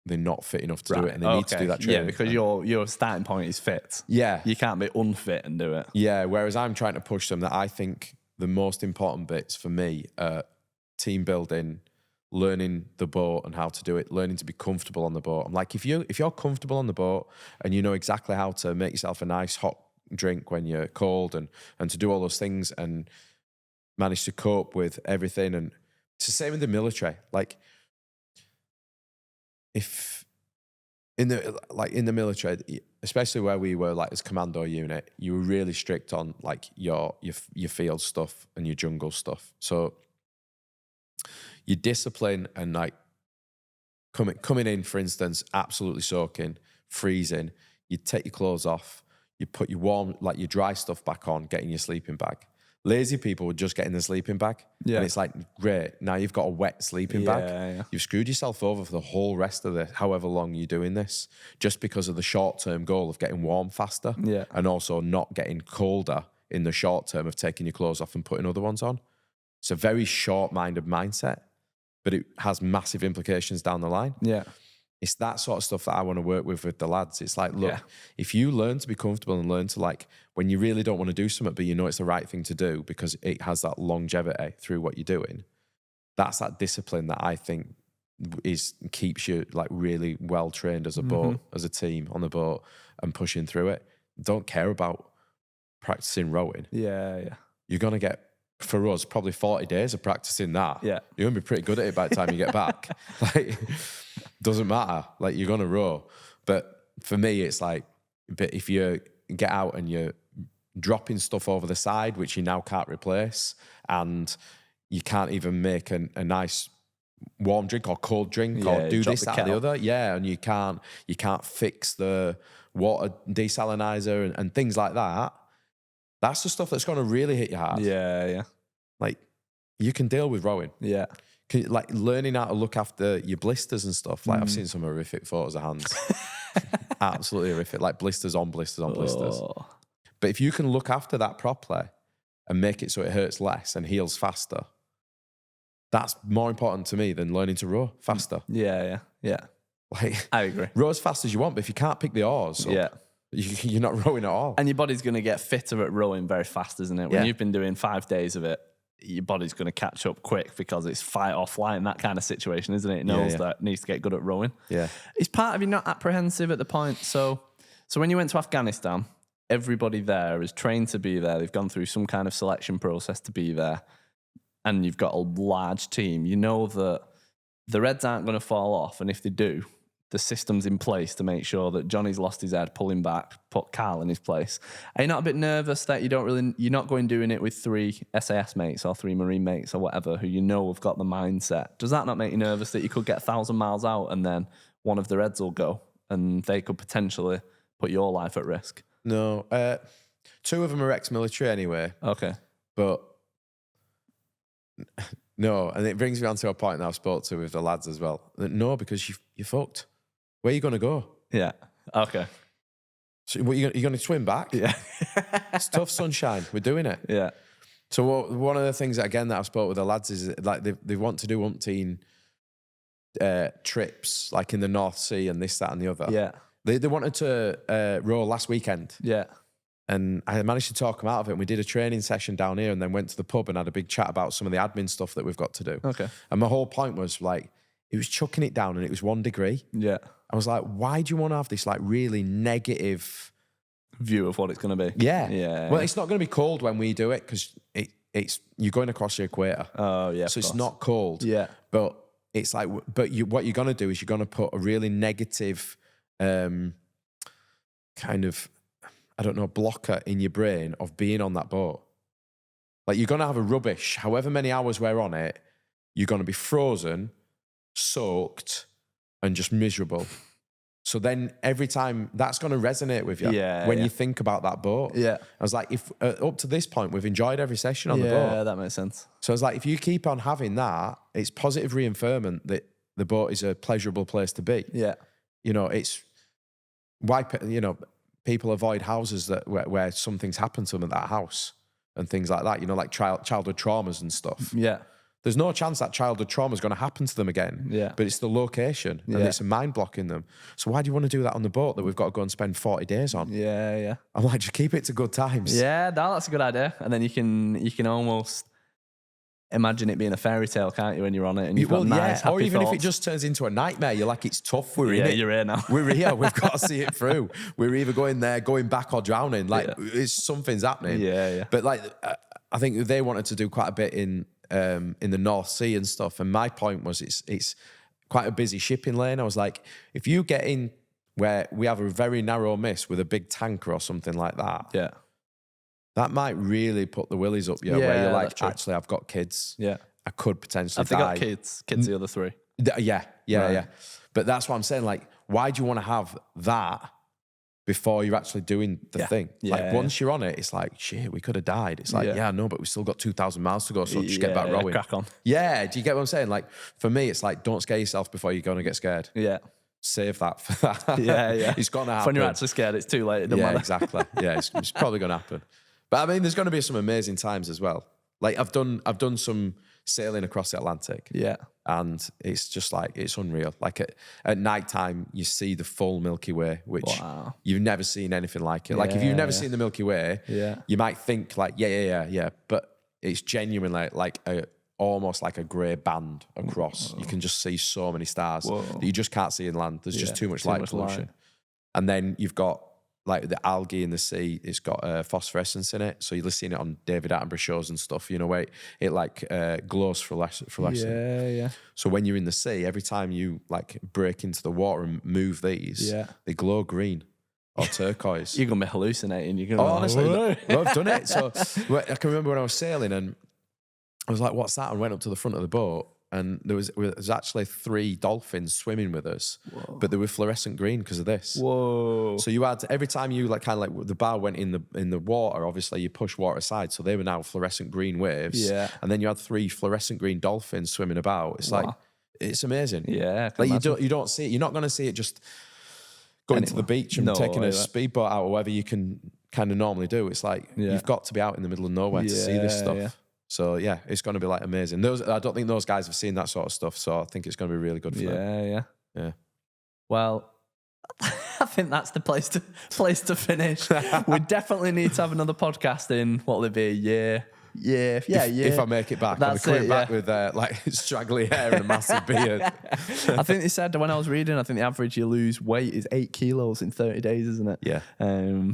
Speaker 2: they're not fit enough to do it, and they need to do that training.
Speaker 1: Yeah, because your starting point is fit. Yeah, you can't be unfit and do it.
Speaker 2: Yeah, whereas I'm trying to push them that I think the most important bits for me are team building, learning the boat and how to do it, learning to be comfortable on the boat. I'm like, if you're comfortable on the boat and you know exactly how to make yourself a nice hot drink when you're cold and to do all those things and manage to cope with everything. And it's the same in the military. Like, if in the military, especially where we were like as commando unit, you were really strict on like your field stuff and your jungle stuff. So your discipline and like coming in, for instance, absolutely soaking, freezing, you take your clothes off, you put your warm, like your dry stuff back on, get in your sleeping bag. Lazy people would just get in the sleeping bag. Yeah. And it's like, great, now you've got a wet sleeping bag. Yeah. You've screwed yourself over for the whole rest of however long you're doing this, just because of the short-term goal of getting warm faster. Yeah. And also not getting colder in the short term of taking your clothes off and putting other ones on. It's a very short-minded mindset, but it has massive implications down the line. Yeah. It's that sort of stuff that I want to work with the lads. It's like, look, if you learn to be comfortable and learn to like, when you really don't want to do something, but you know it's the right thing to do because it has that longevity through what you're doing, that's that discipline that I think keeps you like really well trained as a boat, as a team on the boat and pushing through it. Don't care about practicing rowing. Yeah. You're going to get, for us, probably 40 days of practicing that. Yeah. You're going to be pretty good at it by the time you get back. Like, doesn't matter. Like, you're going to row. But for me, it's like, but if you get out and you're dropping stuff over the side, which you now can't replace, and you can't even make a nice warm drink or cold drink or do this, that, or the other. Yeah, and you can't fix the water desalinizer and things like that. That's the stuff that's going to really hit you hard. Yeah. Like, you can deal with rowing. Yeah. Like, learning how to look after your blisters and stuff. Like, I've seen some horrific photos of hands. Absolutely horrific. Like, blisters on blisters on blisters. Oh. But if you can look after that properly and make it so it hurts less and heals faster, that's more important to me than learning to row faster. Yeah. Like,
Speaker 1: I agree.
Speaker 2: row as fast as you want, but if you can't pick the oars up, you're not rowing at all.
Speaker 1: And your body's going to get fitter at rowing very fast, isn't it? When you've been doing 5 days of it, your body's going to catch up quick because it's fight or flight in that kind of situation, isn't it? It knows that it needs to get good at rowing.
Speaker 2: Yeah.
Speaker 1: Is part of you not apprehensive at the point? So when you went to Afghanistan, everybody there is trained to be there. They've gone through some kind of selection process to be there. And you've got a large team. You know that the Reds aren't going to fall off. And if they do, the system's in place to make sure that Johnny's lost his head, pull him back, put Carl in his place. Are you not a bit nervous that you're not going doing it with 3 SAS mates or 3 Marine mates or whatever who you know have got the mindset? Does that not make you nervous that you could get 1,000 miles out and then one of the Reds will go and they could potentially put your life at risk?
Speaker 2: No. 2 of them are ex-military anyway.
Speaker 1: Okay.
Speaker 2: But no, and it brings me on to a point that I've spoke to with the lads as well. No, because you're fucked. Where are you going to go?
Speaker 1: Yeah. Okay.
Speaker 2: So what, you're going to swim back?
Speaker 1: Yeah.
Speaker 2: It's tough sunshine. We're doing it.
Speaker 1: Yeah.
Speaker 2: So one of the things that, again, that I've spoke with the lads is like they want to do umpteen trips, like in the North Sea and this, that, and the other.
Speaker 1: Yeah.
Speaker 2: They wanted to row last weekend.
Speaker 1: Yeah.
Speaker 2: And I managed to talk them out of it. And we did a training session down here and then went to the pub and had a big chat about some of the admin stuff that we've got to do.
Speaker 1: Okay.
Speaker 2: And my whole point was like, it was chucking it down and it was 1 degree.
Speaker 1: Yeah.
Speaker 2: I was like, why do you want to have this like really negative
Speaker 1: view of what it's going to be?
Speaker 2: Yeah.
Speaker 1: Yeah.
Speaker 2: Well, it's not going to be cold when we do it because it's you're going across the equator.
Speaker 1: Oh, yeah.
Speaker 2: So it's not cold.
Speaker 1: Yeah.
Speaker 2: But it's like, what you're going to do is you're going to put a really negative kind of, I don't know, blocker in your brain of being on that boat. Like you're going to have a rubbish, however many hours we're on it, you're going to be frozen, soaked, and just miserable. So then every time that's going to resonate with you when you think about that boat.
Speaker 1: Yeah.
Speaker 2: I was like, if up to this point, we've enjoyed every session on the boat.
Speaker 1: Yeah, that makes sense.
Speaker 2: So I was like, if you keep on having that, it's positive reinforcement that the boat is a pleasurable place to be.
Speaker 1: Yeah.
Speaker 2: You know, it's why, people avoid houses where something's happened to them at that house and things like that, like childhood traumas and stuff.
Speaker 1: Yeah.
Speaker 2: There's no chance that childhood trauma is going to happen to them again. Yeah. But it's the location and it's a mind blocking them. So why do you want to do that on the boat that we've got to go and spend 40 days on?
Speaker 1: Yeah, yeah.
Speaker 2: I'm like, just keep it to good times.
Speaker 1: Yeah, that's a good idea. And then you can almost imagine it being a fairy tale, can't you, when you're on it and you've got nice, happy
Speaker 2: or even
Speaker 1: thoughts.
Speaker 2: if it just turns into a nightmare, you're like, it's tough. We're in it.
Speaker 1: You're here now.
Speaker 2: We're here. We've got to see it through. We're either going there, going back, or drowning. Like, something's happening.
Speaker 1: Yeah, yeah.
Speaker 2: But like, I think they wanted to do quite a bit in the North Sea and stuff. And my point was, it's quite a busy shipping lane. I was like, if you get in where we have a very narrow miss with a big tanker or something like that, that might really put the willies up you. Where you're like, actually, I've got kids. Yeah, I could potentially die.
Speaker 1: Have they got kids? Kids, the other 3.
Speaker 2: Yeah. But that's what I'm saying. Like, why do you want to have that before you're actually doing the thing? Once you're on it, it's like, shit, we could have died. It's like, no, but we still got 2,000 miles to go, so just get back rowing.
Speaker 1: Crack on.
Speaker 2: Yeah, do you get what I'm saying? Like, for me, it's like, don't scare yourself before you're going to get scared.
Speaker 1: Yeah.
Speaker 2: Save that for that. Yeah. It's going to happen.
Speaker 1: When you're actually scared, it's too late. It doesn't matter.
Speaker 2: Exactly. Yeah, it's probably going to happen. But I mean, there's going to be some amazing times as well. Like, I've done some sailing across the Atlantic. Yeah. And it's just like, it's unreal. Like at night time, you see the full Milky Way, which you've never seen anything like it. Like if you've never seen the Milky Way, you might think like, yeah. But it's genuinely like almost like a grey band across. Whoa. You can just see so many stars that you just can't see in land. There's just too much light pollution. And then you've got like the algae in the sea, it's got phosphorescence in it. So you're seeing it on David Attenborough shows and stuff, where it like glows fluorescent. Yeah. So when you're in the sea, every time you like break into the water and move these, they glow green or turquoise.
Speaker 1: You're going to be hallucinating. You're gonna
Speaker 2: honestly, well, I've done it. So I can remember when I was sailing and I was like, what's that? And went up to the front of the boat. And there was actually 3 dolphins swimming with us, but they were fluorescent green because of this. Whoa! So you had every time you like the bar went in the water. Obviously, you push water aside, so they were now fluorescent green waves. Yeah. And then you had 3 fluorescent green dolphins swimming about. It's like it's amazing. Yeah. Like you don't see it. You're not going to see it just going to the beach and taking a speedboat out or whatever you can kind of normally do. It's like you've got to be out in the middle of nowhere to see this stuff. Yeah. So yeah, it's going to be like amazing. I don't think those guys have seen that sort of stuff, so I think it's going to be really good for them. Yeah.
Speaker 1: Well, I think that's the place to finish. We definitely need to have another podcast in, what will it be, a year? Yeah.
Speaker 2: If I make it back, I'll be coming back with like straggly hair and a massive beard.
Speaker 1: I think they said when I was reading, I think the average you lose weight is 8 kilos in 30 days, isn't it?
Speaker 2: Yeah.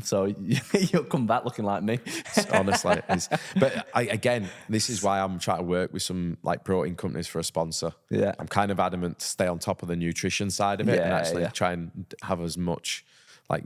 Speaker 1: So you'll come back looking like me.
Speaker 2: Honestly, but again, this is why I'm trying to work with some like protein companies for a sponsor.
Speaker 1: Yeah.
Speaker 2: I'm kind of adamant to stay on top of the nutrition side of it and actually try and have as much like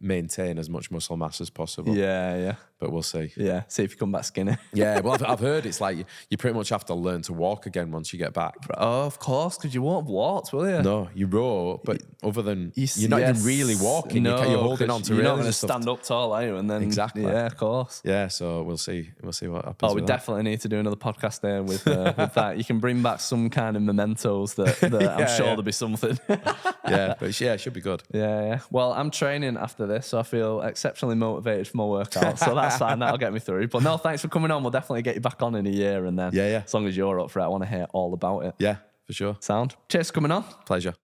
Speaker 2: maintain as much muscle mass as possible.
Speaker 1: Yeah.
Speaker 2: But we'll see.
Speaker 1: Yeah, see if you come back skinny.
Speaker 2: Yeah, well, I've heard it's like you pretty much have to learn to walk again once you get back.
Speaker 1: Oh, of course, because you won't have walked, will you?
Speaker 2: No, you row, but other than you're not even really walking.
Speaker 1: No,
Speaker 2: you're holding on to
Speaker 1: you're not
Speaker 2: rails
Speaker 1: going to stand up tall, are you? And then
Speaker 2: exactly.
Speaker 1: Yeah, of course.
Speaker 2: Yeah, so we'll see what happens.
Speaker 1: Oh, we definitely need to do another podcast there with that. You can bring back some kind of mementos that I'm sure there'll be something.
Speaker 2: But it should be good.
Speaker 1: Yeah. Well, I'm training after this, so I feel exceptionally motivated for my workout. So that's fine. That'll get me through. But no, thanks for coming on. We'll definitely get you back on in a year, and then as long as you're up for it, I want to hear all about it.
Speaker 2: Yeah, for sure.
Speaker 1: Sound. Cheers for coming on.
Speaker 2: Pleasure.